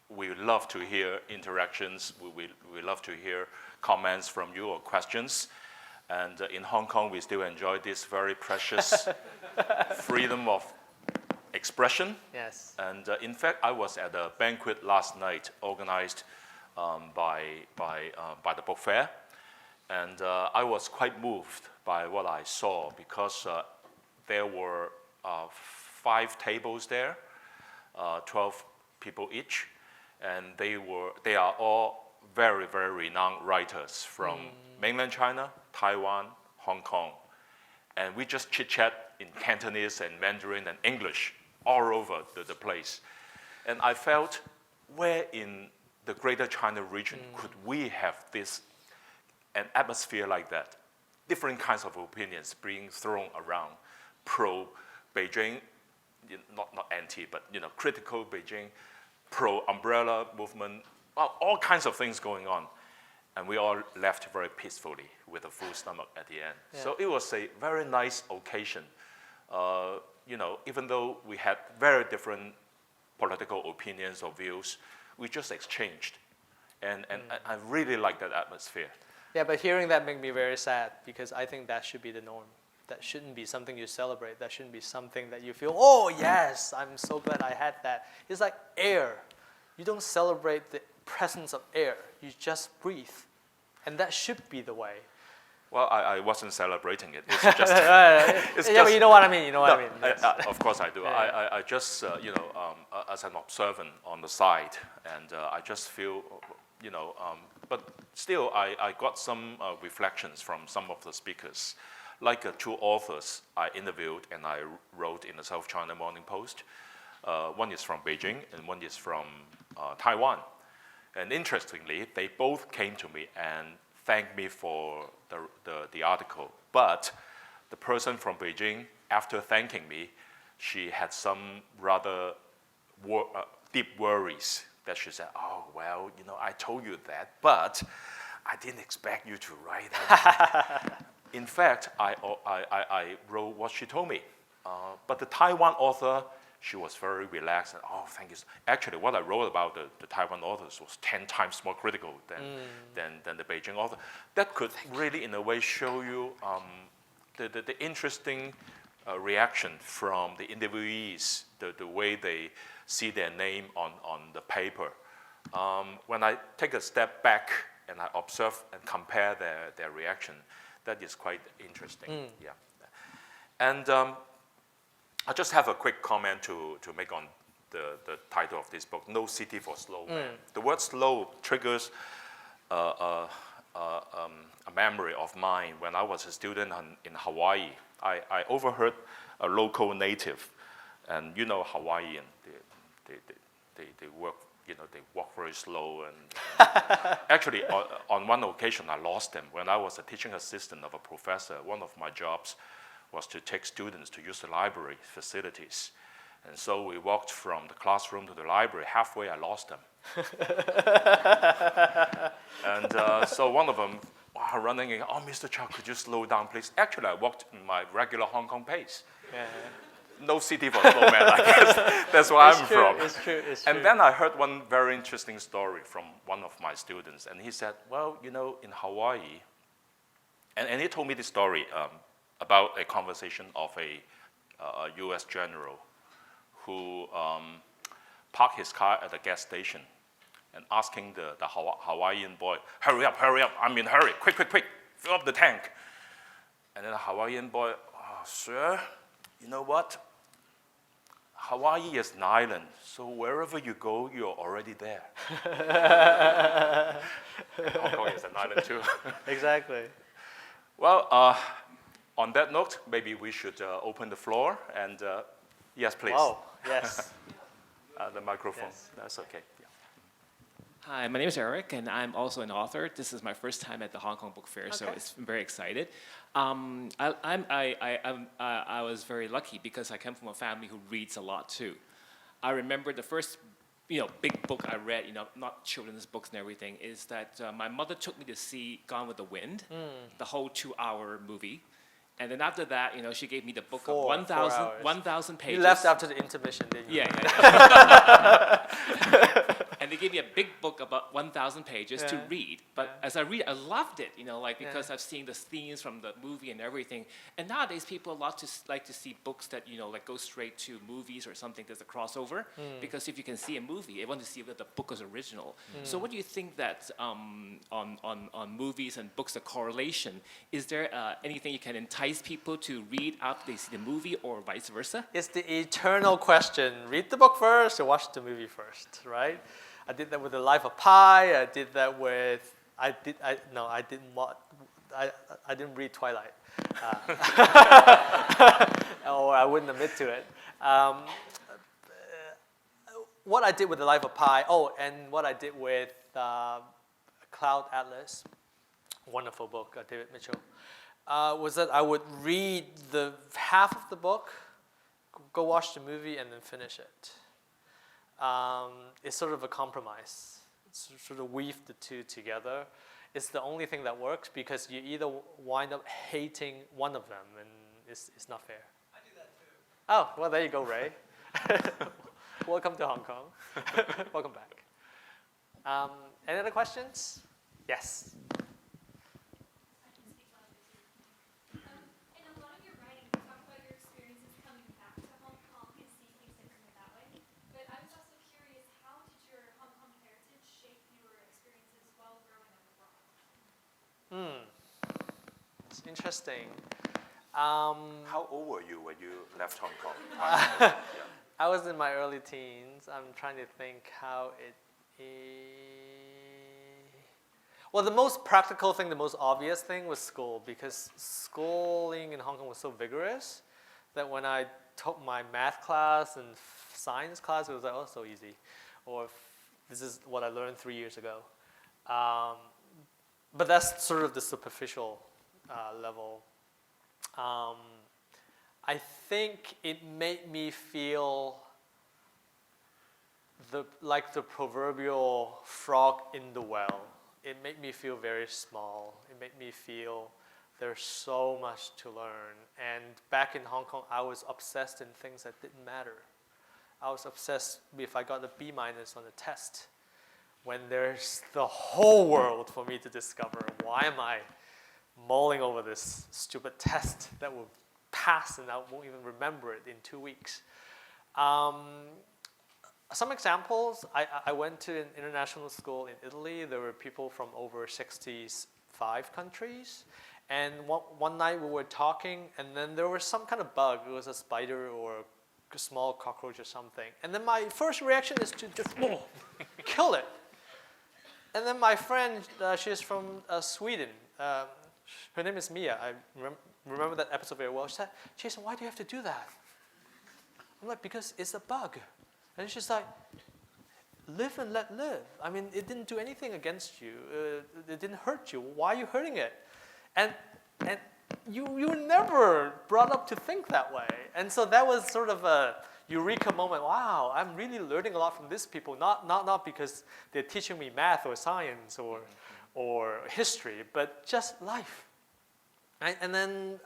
We would love to hear interactions. We love to hear comments from you or questions. And in Hong Kong, we still enjoy this very precious freedom of expression. Yes. And in fact, I was at a banquet last night organized by the book fair. And I was quite moved by what I saw, because there were 5 tables there, 12 people each. And they are all very, very renowned writers from mainland China, Taiwan, Hong Kong. And we just chit-chat in Cantonese and Mandarin and English all over the place. And I felt, where in the Greater China region could we have an atmosphere like that? Different kinds of opinions being thrown around, pro-Beijing, not anti, but critical Beijing, pro-umbrella movement, all kinds of things going on. And we all left very peacefully with a full stomach at the end. Yeah. So it was a very nice occasion. Even though we had very different political opinions or views, we just exchanged. And I really like that atmosphere. Yeah, but hearing that made me very sad, because I think that should be the norm. That shouldn't be something you celebrate. That shouldn't be something that you feel, oh, yes, I'm so glad I had that. It's like air. You don't celebrate the presence of air. You just breathe. And that should be the way. Well, I wasn't celebrating it. It's just... but you know what I mean. Yes. Of course I do. Yeah. I just, as an observant on the side, and I just feel, but still I got some reflections from some of the speakers. Like 2 authors I interviewed and I wrote in the South China Morning Post. One is from Beijing and one is from Taiwan. And interestingly, they both came to me and thanked me for the article. But the person from Beijing, after thanking me, she had some rather deep worries that she said, oh, well, I told you that, but I didn't expect you to write that. In fact, I wrote what she told me. But the Taiwan author, she was very relaxed. And, oh, thank you. Actually, what I wrote about the Taiwan authors was 10 times more critical than the Beijing author. That could really, in a way, show you the interesting reaction from the interviewees, the way they see their name on the paper. When I take a step back and I observe and compare their reaction, that is quite interesting. Yeah. And I just have a quick comment to make on the title of this book, No City for Slow Man. The word slow triggers a memory of mine when I was a student in Hawaii. I overheard a local native, and Hawaiian, they work, they walk very slow. And actually, on one occasion, I lost them. When I was a teaching assistant of a professor, one of my jobs was to take students to use the library facilities. And so we walked from the classroom to the library. Halfway, I lost them. And so one of them running in, oh, Mr. Chow, could you slow down, please? Actually, I walked in my regular Hong Kong pace. Yeah. No city for slow man, I guess. That's where I'm from. It's true. And then I heard one very interesting story from one of my students. And he said, well, in Hawaii, and he told me this story about a conversation of a U.S. general who parked his car at a gas station and asking the Hawaiian boy, hurry up, I'm in a hurry, quick, fill up the tank. And then the Hawaiian boy, oh, sir, you know what? Hawaii is an island, so wherever you go, you're already there. Hong Kong is an island too. Exactly. Well, on that note, maybe we should open the floor. And yes, please. Oh, yes. The microphone. Yes. That's okay. Yeah. Hi, my name is Eric, and I'm also an author. This is my first time at the Hong Kong Book Fair, so I'm very excited. I was very lucky because I come from a family who reads a lot too. I remember the first, big book I read, not children's books and everything, is that my mother took me to see Gone with the Wind, the whole 2-hour movie. And then after that, she gave me the book of 1,000 pages. You left after the intermission, didn't you? Yeah. And they gave me a big book about 1,000 pages to read. But as I read, I loved it, because I've seen the scenes from the movie and everything. And nowadays, people like to see books that, go straight to movies or something that's a crossover. Because if you can see a movie, they want to see that the book is original. So what do you think that on movies and books, the correlation, is there anything you can entice people to read after they see the movie or vice versa? It's the eternal question. Read the book first or watch the movie first, right? I did that with The Life of Pi. I did that with, I didn't read Twilight. Or I wouldn't admit to it. What I did with The Life of Pi, and what I did with Cloud Atlas, wonderful book, David Mitchell, was that I would read the half of the book, go watch the movie, and then finish it. It's sort of a compromise. It's sort of weave the two together. It's the only thing that works because you either wind up hating one of them, and it's not fair. I do that too. Oh, well, there you go, Ray. Welcome to Hong Kong. Welcome back. Any other questions? Yes. It's interesting. How old were you when you left Hong Kong? I was in my early teens. I'm trying to think how it. Well, the most practical thing, the most obvious thing was school, because schooling in Hong Kong was so vigorous that when I took my math class in science class, it was like, oh, so easy. Or if this is what I learned 3 years ago. But that's sort of the superficial level. I think it made me feel like the proverbial frog in the well. It made me feel very small. It made me feel there's so much to learn. And back in Hong Kong, I was obsessed in things that didn't matter. I was obsessed if I got a B- on the test, when there's the whole world for me to discover. Why am I mulling over this stupid test that will pass and I won't even remember it in 2 weeks? Some examples, I went to an international school in Italy. There were people from over 65 countries. And one night we were talking, and then there was some kind of bug. It was a spider or a small cockroach or something. And then my first reaction is to just kill it. And then my friend, she's from Sweden. Her name is Mia. I remember that episode very well. She said, Jason, why do you have to do that? I'm like, because it's a bug. And she's like, live and let live. I mean, it didn't do anything against you. It didn't hurt you. Why are you hurting it? And you were never brought up to think that way. And so that was sort of a eureka moment. Wow, I'm really learning a lot from these people, not because they're teaching me math or science or history, but just life. Right? And then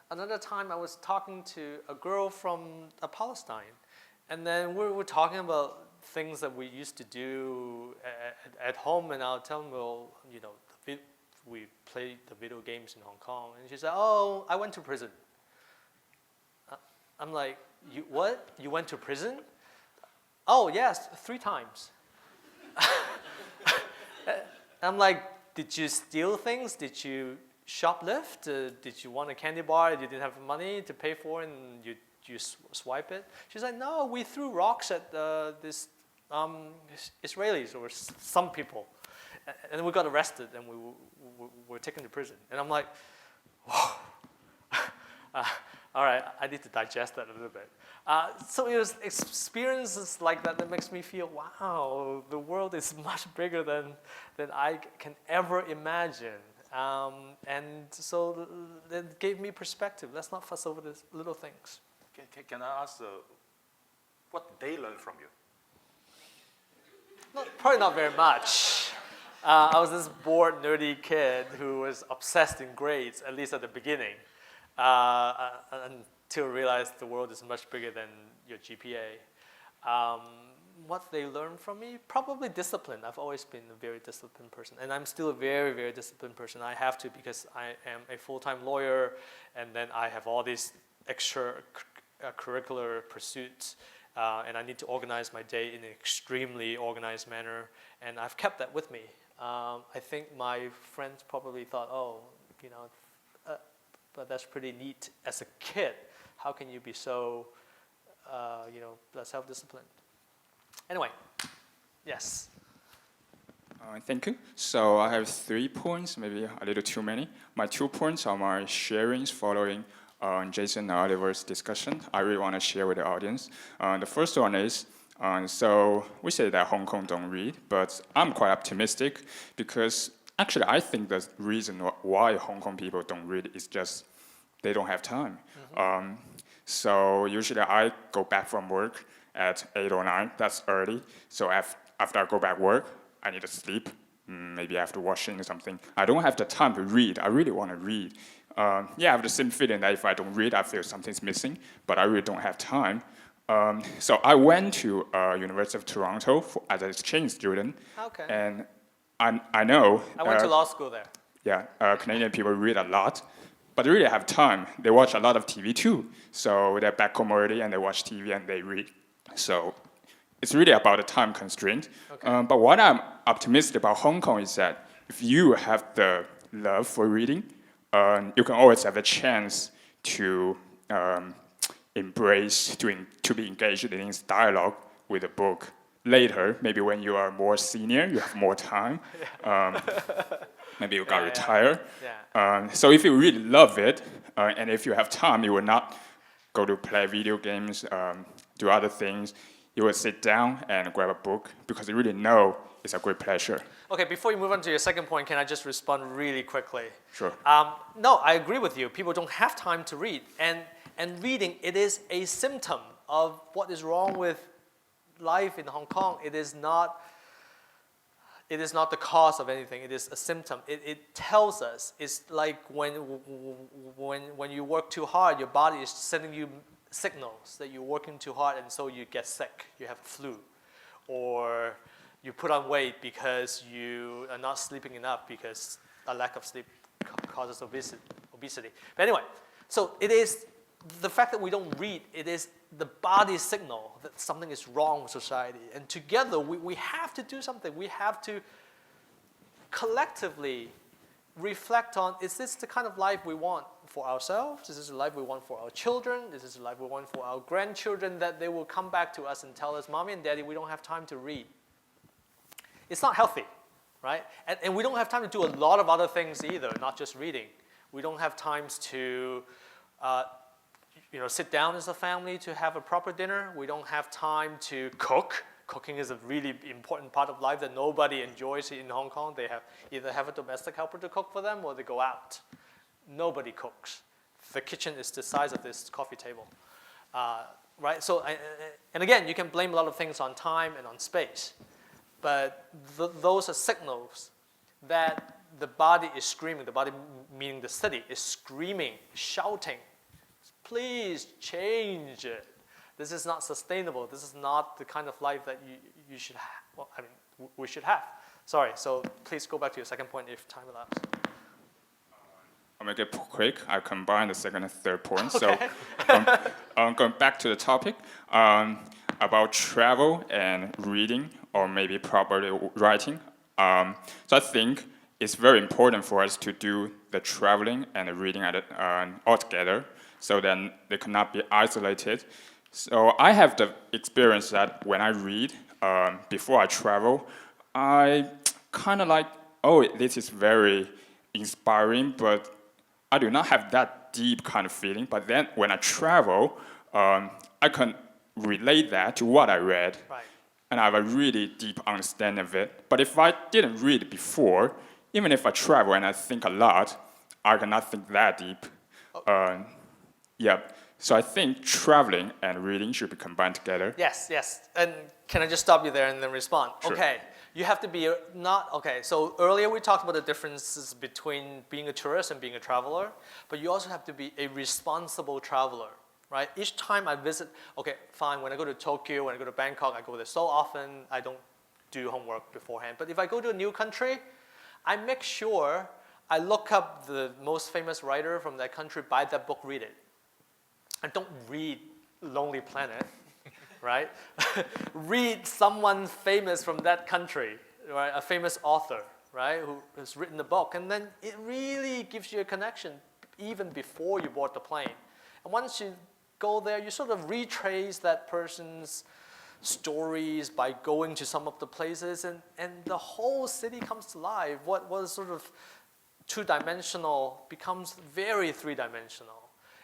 another time I was talking to a girl from Palestine, and then we were talking about things that we used to do at home, and I'll tell them, well, you know, we played the video games in Hong Kong. And she said, oh, I went to prison. I'm like, you what? You went to prison? Oh, yes, 3 times. I'm like, did you steal things? Did you shoplift? Did you want a candy bar you didn't have money to pay for and you swipe it? She's like, no, we threw rocks at this Israelis or some people. And we got arrested and we were taken to prison. And I'm like, whoa. All right, I need to digest that a little bit. So it was experiences like that makes me feel, wow, the world is much bigger than I can ever imagine. And so it gave me perspective. Let's not fuss over these little things. Can I ask what they learn from you? Probably not very much. I was this bored, nerdy kid who was obsessed in grades, at least at the beginning, until I realized the world is much bigger than your GPA. What they learned from me? Probably discipline. I've always been a very disciplined person, and I'm still a very, very disciplined person. I have to because I am a full-time lawyer, and then I have all these extracurricular pursuits. And I need to organize my day in an extremely organized manner, and I've kept that with me. I think my friends probably thought, oh, you know, but that's pretty neat as a kid. How can you be so, you know, self-disciplined? Anyway, yes. Thank you. So I have 3 points, maybe a little too many. My 2 points are my sharings following Jason and Oliver's discussion. I really want to share with the audience. The first one is, so we say that Hong Kong don't read, but I'm quite optimistic because actually I think the reason why Hong Kong people don't read is just they don't have time. Mm-hmm. So usually I go back from work at 8 or 9, that's early. So after I go back work, I need to sleep, maybe after washing or something. I don't have the time to read. I really want to read. I have the same feeling that if I don't read, I feel something's missing, but I really don't have time. So I went to University of Toronto as an exchange student. Okay. And I know... I went to law school there. Yeah, Canadian people read a lot, but they really have time. They watch a lot of TV too. So they're back home already and they watch TV and they read. So it's really about a time constraint. Okay. But what I'm optimistic about Hong Kong is that if you have the love for reading, you can always have a chance to embrace, to be engaged in this dialogue with a book. Later, maybe when you are more senior, you have more time. Maybe you got retired. Yeah. So if you really love it, and if you have time, you will not go to play video games, do other things, you will sit down and grab a book because you really know it's a great pleasure. Okay, before you move on to your second point, can I just respond really quickly? Sure. No, I agree with you. People don't have time to read. And reading, it is a symptom of what is wrong with life in Hong Kong. It is not the cause of anything. It is a symptom. It tells us. It's like when you work too hard, your body is sending you signals that you're working too hard, and so you get sick. You have a flu, or you put on weight because you are not sleeping enough because a lack of sleep causes obesity. But anyway, so it is the fact that we don't read. It is the body's signal that something is wrong with society. And together, we have to do something. We have to collectively reflect on, is this the kind of life we want for ourselves? Is this the life we want for our children? Is this the life we want for our grandchildren, that they will come back to us and tell us, Mommy and Daddy, we don't have time to read. It's not healthy, right? And we don't have time to do a lot of other things either, not just reading. We don't have times to sit down as a family to have a proper dinner. We don't have time to cook. Cooking is a really important part of life that nobody enjoys in Hong Kong. They either have a domestic helper to cook for them or they go out. Nobody cooks. The kitchen is the size of this coffee table, right? So, and again, you can blame a lot of things on time and on space, but those are signals that the body is screaming. The body, meaning the city, is screaming, shouting, please change it. This is not sustainable. This is not the kind of life that you should have. Well, I mean, we should have. Sorry, so please go back to your second point if time allows. I'll make it quick. I combine the second and third point. Okay. So going back to the topic about travel and reading, or maybe properly writing. So I think it's very important for us to do the traveling and the reading all together, so then they cannot be isolated. So I have the experience that when I read before I travel, I kind of like, oh, this is very inspiring, but I do not have that deep kind of feeling. But then when I travel, I can relate that to what I read, Right. and I have a really deep understanding of it. But if I didn't read before, even if I travel and I think a lot, I cannot think that deep. So I think traveling and reading should be combined together. Yes. And can I just stop you there and then respond? Sure. Okay, you have to be so earlier we talked about the differences between being a tourist and being a traveler, but you also have to be a responsible traveler, right? Each time I visit, okay, fine, when I go to Tokyo, when I go to Bangkok, I go there so often, I don't do homework beforehand. But if I go to a new country, I make sure I look up the most famous writer from that country, buy that book, read it. And don't read Lonely Planet, right? Read someone famous from that country, right? A famous author, right? Who has written a book. And then it really gives you a connection even before you board the plane. And once you go there, you sort of retrace that person's stories by going to some of the places, and the whole city comes to life. What was sort of two-dimensional becomes very three-dimensional.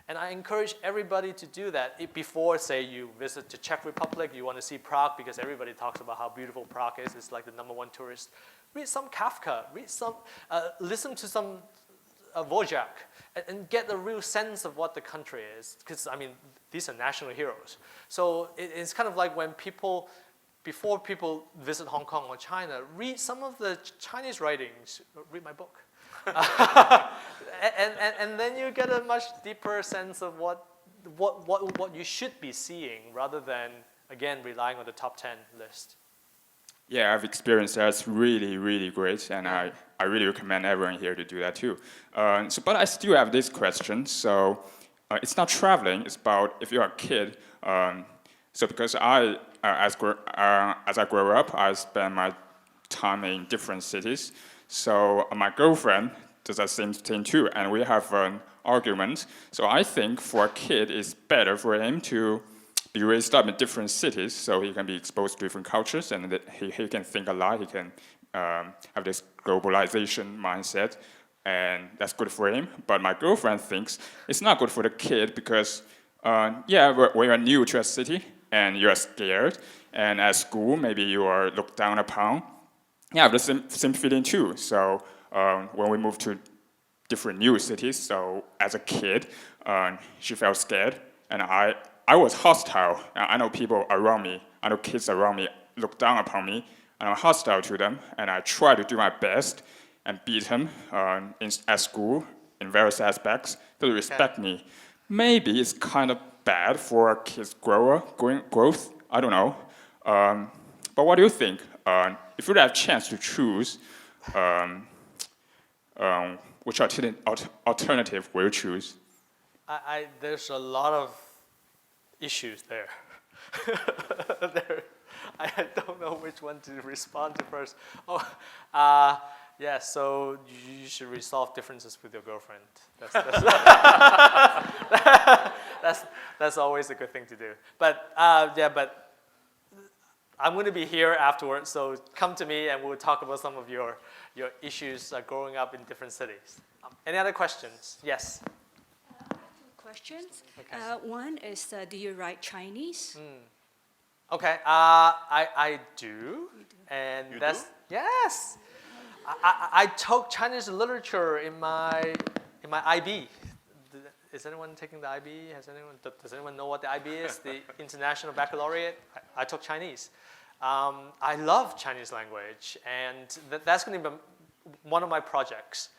And I encourage everybody to do that before, say, you visit the Czech Republic, you want to see Prague because everybody talks about how beautiful Prague is. It's like the #1 tourist. Read some Kafka, listen to some Wojak, and get a real sense of what the country is. Because, I mean, these are national heroes. So it's kind of like when before people visit Hong Kong or China, read some of the Chinese writings, read my book. and then you get a much deeper sense of what you should be seeing, rather than, again, relying on the top 10 list. Yeah, I've experienced that. It's really, really great, and I really recommend everyone here to do that too. But I still have this question. So it's not traveling. It's about if you're a kid. So because as I grow up, I spend my time in different cities. So my girlfriend does that same thing too, and we have an argument. So I think for a kid, it's better for him to be raised up in different cities, so he can be exposed to different cultures, and that he can think a lot. He can have this globalization mindset, and that's good for him. But my girlfriend thinks it's not good for the kid because, when you're new to a city, and you are scared. And at school, maybe you are looked down upon. Yeah, I have the same feeling too. So when we moved to different new cities, so as a kid, she felt scared, and I was hostile. I know people around me, I know kids around me look down upon me, and I'm hostile to them, and I try to do my best and beat him at school in various aspects to respect me. Maybe it's kind of bad for a kid's growth. I don't know. But what do you think? If you have a chance to choose, which alternative will you choose? There's a lot of issues there. I don't know which one to respond to first. Yeah, so you should resolve differences with your girlfriend. That's always a good thing to do. But but I'm going to be here afterwards, so come to me and we'll talk about some of your issues growing up in different cities. Any other questions? Yes. Questions. Okay. One is, do you write Chinese? Okay, I do, and You that's do? yes. I took Chinese literature in my IB. Is anyone taking the IB? Does anyone know what the IB is? The International Baccalaureate. I took Chinese. I love Chinese language, and that's going to be one of my projects.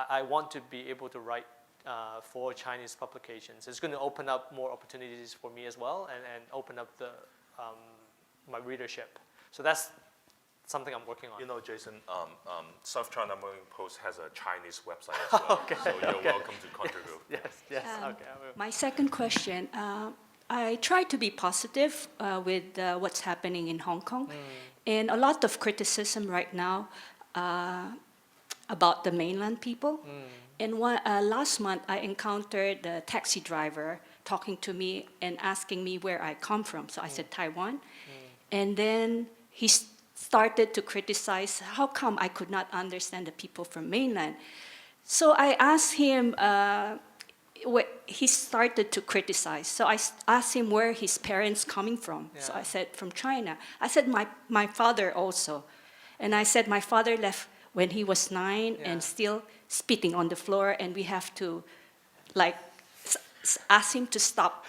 I want to be able to write for Chinese publications. It's going to open up more opportunities for me as well, and open up my readership. So that's something I'm working on. You know, Jason, South China Morning Post has a Chinese website as well, so you're welcome to contribute. Yes. Okay. I will. My second question, I try to be positive with what's happening in Hong Kong, and a lot of criticism right now about the mainland people. And last month, I encountered a taxi driver talking to me and asking me where I come from. So I said Taiwan, and then he started to criticize how come I could not understand the people from mainland. So I asked him. He started to criticize. So I asked him where his parents coming from. Yeah. So I said, from China. I said, my father also. And I said, my father left when he was 9 and still spitting on the floor, and we have to ask him to stop,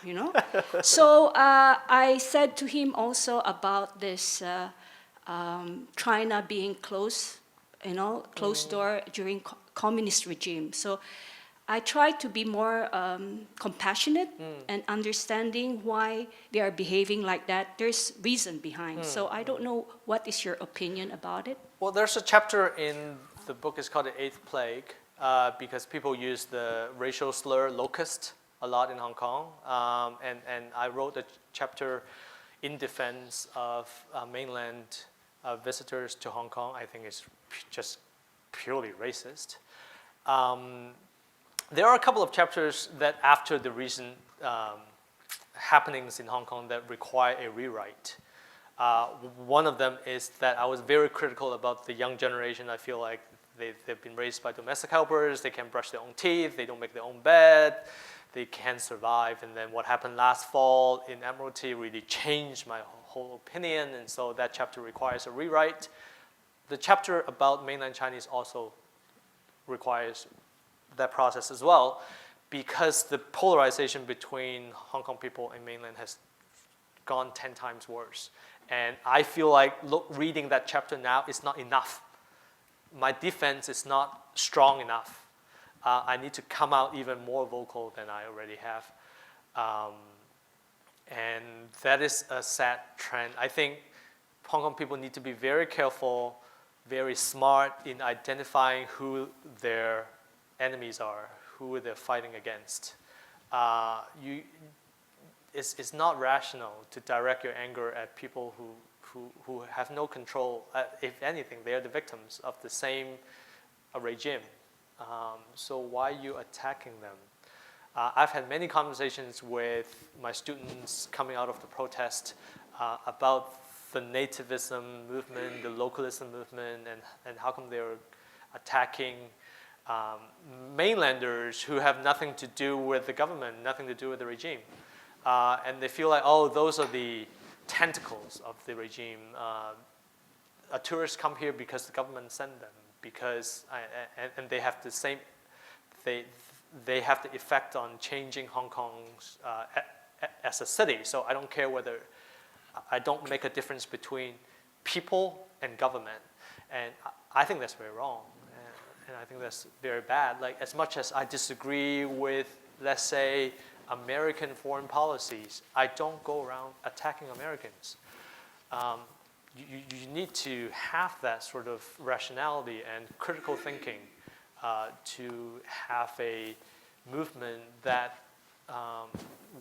So I said to him also about this China being closed, closed door during communist regime. So I try to be more compassionate and understanding why they are behaving like that. There's reason behind. So I don't know, what is your opinion about it? Well, there's a chapter in the book, it's called The Eighth Plague, because people use the racial slur locust a lot in Hong Kong. And I wrote a chapter in defense of mainland visitors to Hong Kong. I think it's just purely racist. There are a couple of chapters that after the recent happenings in Hong Kong that require a rewrite. One of them is that I was very critical about the young generation. I feel like they've been raised by domestic helpers, they can't brush their own teeth, they don't make their own bed, they can't survive. And then what happened last fall in Admiralty really changed my whole opinion, and so that chapter requires a rewrite. The chapter about mainland Chinese also requires that process as well, because the polarization between Hong Kong people and mainland has gone 10 times worse. And I feel like reading that chapter now is not enough. My defense is not strong enough. I need to come out even more vocal than I already have. And that is a sad trend. I think Hong Kong people need to be very careful, very smart in identifying who their enemies are, who they're fighting against. It's not rational to direct your anger at people who have no control. If anything, they're the victims of the same regime. So why are you attacking them? I've had many conversations with my students coming out of the protest about the nativism movement, the localism movement, and how come they're attacking mainlanders who have nothing to do with the government, nothing to do with the regime. and they feel like, oh, those are the tentacles of the regime. Tourists come here because the government sent them, because and they have the same, they have the effect on changing Hong Kong's as a city. So I don't care whether, I don't make a difference between people and government, and I think that's very wrong, and I think that's very bad. Like, as much as I disagree with, let's say, American foreign policies, I don't go around attacking Americans. You need to have that sort of rationality and critical thinking to have a movement that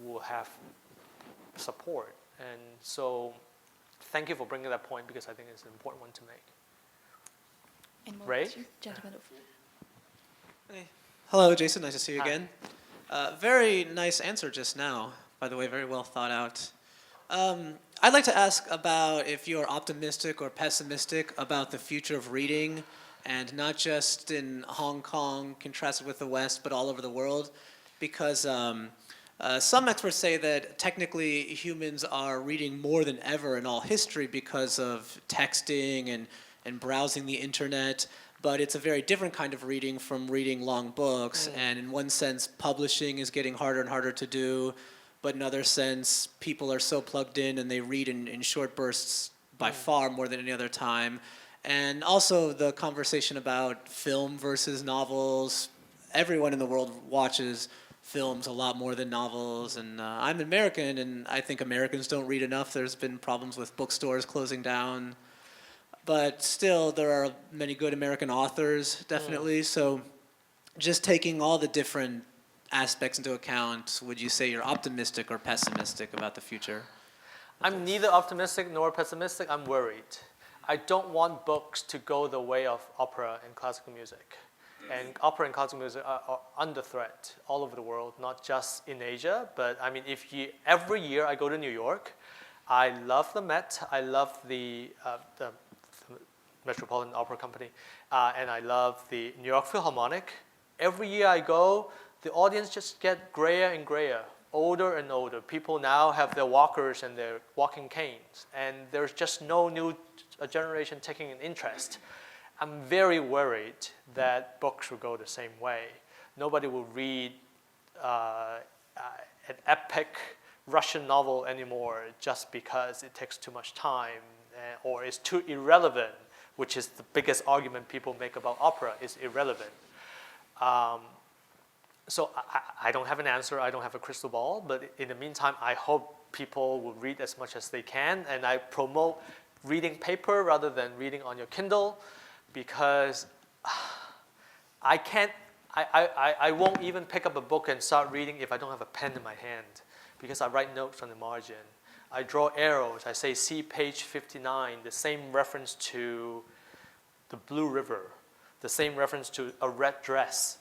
will have support. And so thank you for bringing that point, because I think it's an important one to make. Any more Ray? questions? Gentleman over there. Hey. Hello, Jason. Nice to see you Hi. again. Very nice answer just now, by the way, very well thought out. I'd like to ask about if you're optimistic or pessimistic about the future of reading, and not just in Hong Kong, contrasted with the West, but all over the world, because some experts say that technically humans are reading more than ever in all history because of texting and browsing the internet. But it's a very different kind of reading from reading long books. And in one sense, publishing is getting harder and harder to do. But in another sense, people are so plugged in and they read in short bursts by far more than any other time. And also the conversation about film versus novels. Everyone in the world watches films a lot more than novels. And I'm American, and I think Americans don't read enough. There's been problems with bookstores closing down. But still, there are many good American authors, definitely. So just taking all the different aspects into account, would you say you're optimistic or pessimistic about the future? I'm neither optimistic nor pessimistic. I'm worried. I don't want books to go the way of opera and classical music. And opera and classical music are under threat all over the world, not just in Asia. But I mean, every year I go to New York, I love the Met, I love the Metropolitan Opera Company, and I love the New York Philharmonic. Every year I go, the audience just get grayer and grayer, older and older. People now have their walkers and their walking canes, and there's just no new generation taking an interest. I'm very worried that books will go the same way. Nobody will read an epic Russian novel anymore just because it takes too much time or is too irrelevant, which is the biggest argument people make about opera, is irrelevant. So I don't have an answer, I don't have a crystal ball, but in the meantime, I hope people will read as much as they can, and I promote reading paper rather than reading on your Kindle, because I won't even pick up a book and start reading if I don't have a pen in my hand, because I write notes on the margin. I draw arrows, I say, see page 59, the same reference to the Blue River, the same reference to a red dress.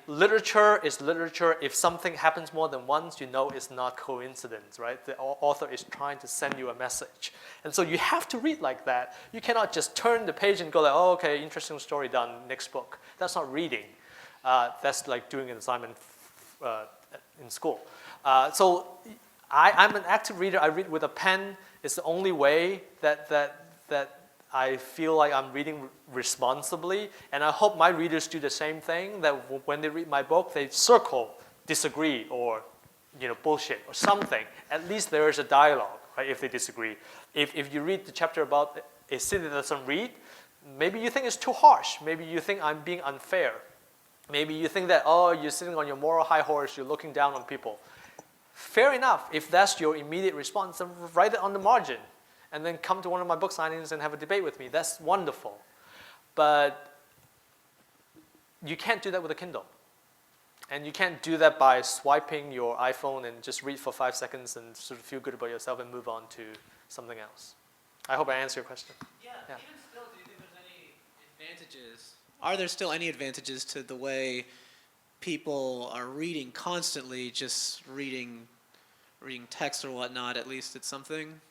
Literature is literature. If something happens more than once, you know it's not coincidence, right? The author is trying to send you a message. And so you have to read like that. You cannot just turn the page and go like, oh, okay, interesting story, done, next book. That's not reading. That's like doing an assignment in school. So I'm an active reader. I read with a pen. It's the only way that I feel like I'm reading responsibly, and I hope my readers do the same thing, that when they read my book, they circle disagree or bullshit or something. At least there is a dialogue, right, if they disagree. If you read the chapter about a city that doesn't read, maybe you think it's too harsh. Maybe you think I'm being unfair. Maybe you think that, oh, you're sitting on your moral high horse, you're looking down on people. Fair enough. If that's your immediate response, then write it on the margin. And then come to one of my book signings and have a debate with me. That's wonderful. But you can't do that with a Kindle. And you can't do that by swiping your iPhone and just read for 5 seconds and sort of feel good about yourself and move on to something else. I hope I answered your question. Yeah. Even still, do you think there's any advantages? Are there still any advantages to the way people are reading constantly, just reading text or whatnot? At least it's something.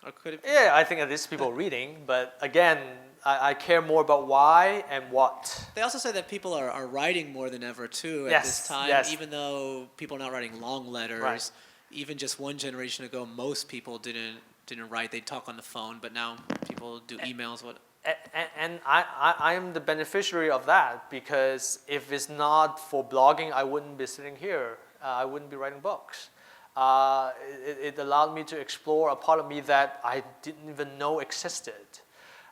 Or could it? Yeah, I think it is people reading, but again, I care more about why and what. They also say that people are writing more than ever too at Yes, this time, yes. even though people are not writing long letters. Right. Even just one generation ago, most people didn't write. They'd talk on the phone, but now people do emails. What? And I am the beneficiary of that, because if it's not for blogging, I wouldn't be sitting here. I wouldn't be writing books. It allowed me to explore a part of me that I didn't even know existed.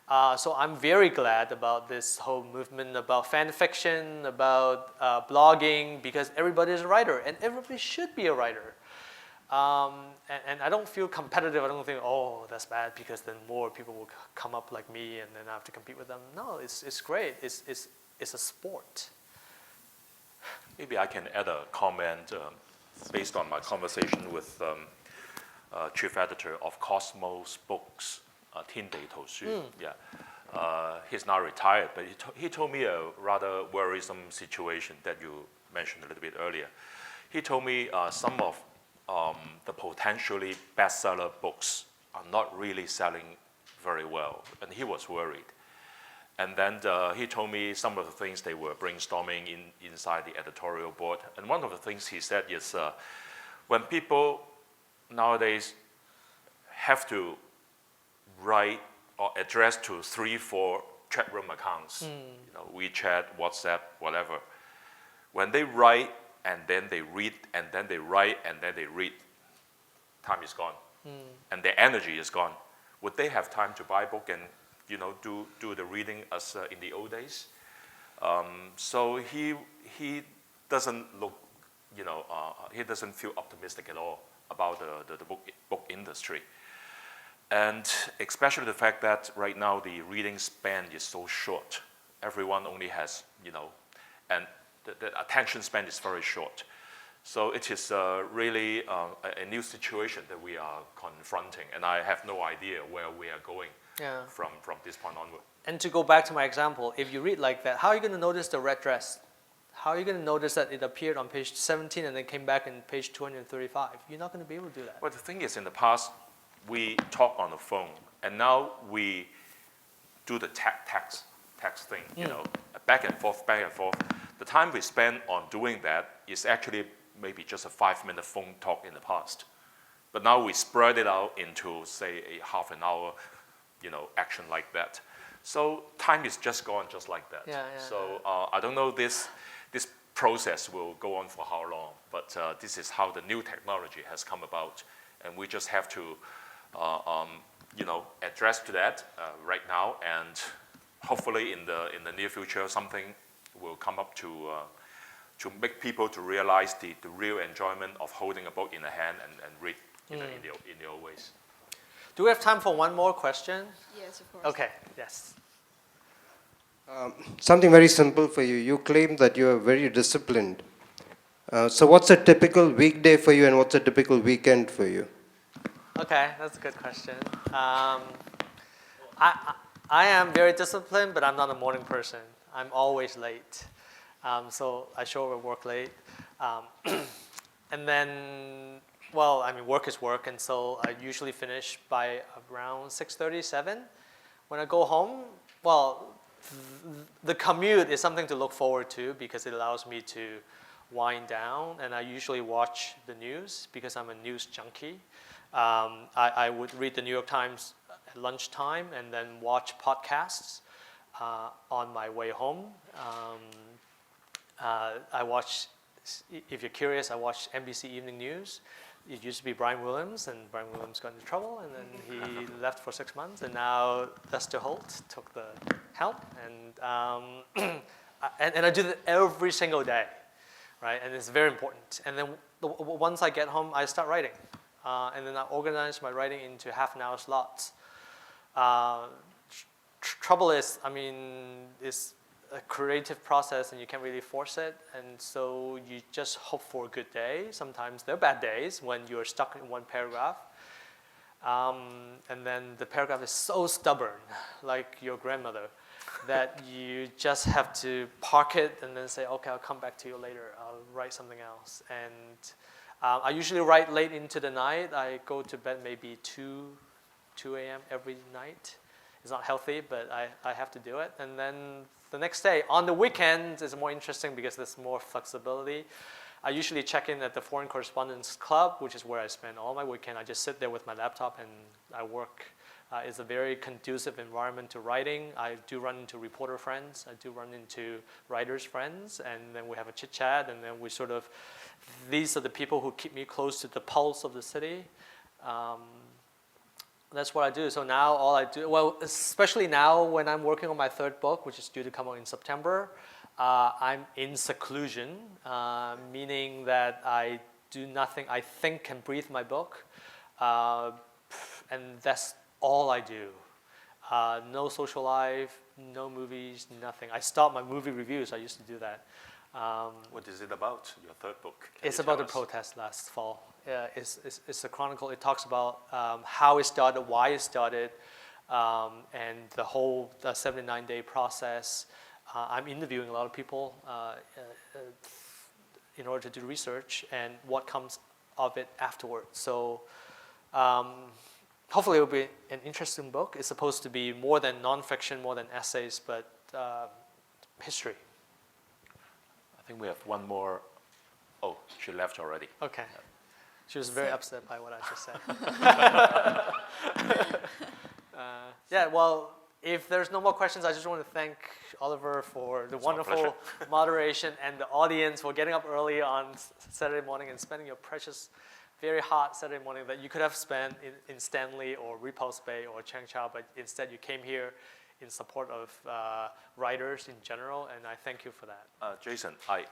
So I'm very glad about this whole movement about fan fiction, about blogging, because everybody is a writer, and everybody should be a writer. And I don't feel competitive. I don't think, oh, that's bad, because then more people will come up like me, and then I have to compete with them. No, it's great. It's a sport. Maybe I can add a comment based on my conversation with chief editor of Cosmos Books, Tin Dei Tou Xu. Yeah. He's now retired, but he told me a rather worrisome situation that you mentioned a little bit earlier. He told me some of the potentially bestseller books are not really selling very well, and he was worried. And then he told me some of the things they were brainstorming inside the editorial board. And one of the things he said is when people nowadays have to write or address to 3-4 chat room accounts, you know, WeChat, WhatsApp, whatever, when they write and then they read and then they write and then they read, time is gone. And their energy is gone. Would they have time to buy a book and do the reading as in the old days? So he doesn't look, he doesn't feel optimistic at all about the book industry. And especially the fact that right now the reading span is so short. Everyone only has, and the attention span is very short. So it is really a new situation that we are confronting, and I have no idea where we are going from this point onward. And to go back to my example, if you read like that, how are you going to notice the red dress? How are you going to notice that it appeared on page 17 and then came back in page 235? You're not going to be able to do that. Well, the thing is, in the past, we talk on the phone, and now we do the text thing, back and forth. The time we spend on doing that is actually maybe just a 5-minute phone talk in the past. But now we spread it out into, say, a half an hour, action like that. So time is just gone just like that. So I don't know this process will go on for how long, but this is how the new technology has come about, and we just have to, address to that right now, and hopefully in the near future something will come up to make people to realize the real enjoyment of holding a book in the hand and read in the old ways. Do we have time for one more question? Yes, of course. Okay, yes. Something very simple for you. You claim that you are very disciplined. So what's a typical weekday for you and what's a typical weekend for you? Okay, that's a good question. I am very disciplined, but I'm not a morning person. I'm always late. So I sure will work late. And then, work is work, and so I usually finish by around 6:30, 7. When I go home, the commute is something to look forward to because it allows me to wind down, and I usually watch the news because I'm a news junkie. I would read the New York Times at lunchtime and then watch podcasts on my way home. I watch, if you're curious, I watch NBC Evening News. It used to be Brian Williams, and Brian Williams got into trouble, and then he left for 6 months, and now Lester Holt took the helm, and I do that every single day, right? And it's very important. And then once I get home, I start writing, and then I organize my writing into half-an-hour slots. Trouble is, it's a creative process and you can't really force it, and so you just hope for a good day. Sometimes there are bad days when you're stuck in one paragraph, and then the paragraph is so stubborn, like your grandmother, that you just have to park it and then say, okay, I'll come back to you later. I'll write something else. And I usually write late into the night. I go to bed maybe 2, 2 a.m. every night. It's not healthy, but I have to do it. And then the next day, on the weekends, is more interesting because there's more flexibility. I usually check in at the Foreign Correspondence Club, which is where I spend all my weekend. I just sit there with my laptop and I work. It's a very conducive environment to writing. I do run into reporter friends. I do run into writers friends. And then we have a chit chat. And then we sort of, these are the people who keep me close to the pulse of the city. That's what I do. So now all I do, well, especially now when I'm working on my third book, which is due to come out in September, I'm in seclusion, meaning that I do nothing. I think and breathe my book, and that's all I do. No social life, no movies, nothing. I stopped my movie reviews. I used to do that. What is it about, your third book? It's about the protest last fall. It's a chronicle. It talks about how it started, why it started, and the whole 79-day process. I'm interviewing a lot of people in order to do research and what comes of it afterwards. So hopefully it will be an interesting book. It's supposed to be more than nonfiction, more than essays, but history. I think we have one more. Oh, she left already. Okay. She was very upset by what I just said. Yeah, well, if there's no more questions, I just want to thank Oliver for the wonderful moderation and the audience for getting up early on Saturday morning and spending your precious, very hot Saturday morning that you could have spent in Stanley or Repulse Bay or Changchao, but instead you came here in support of writers in general, and I thank you for that. Jason, I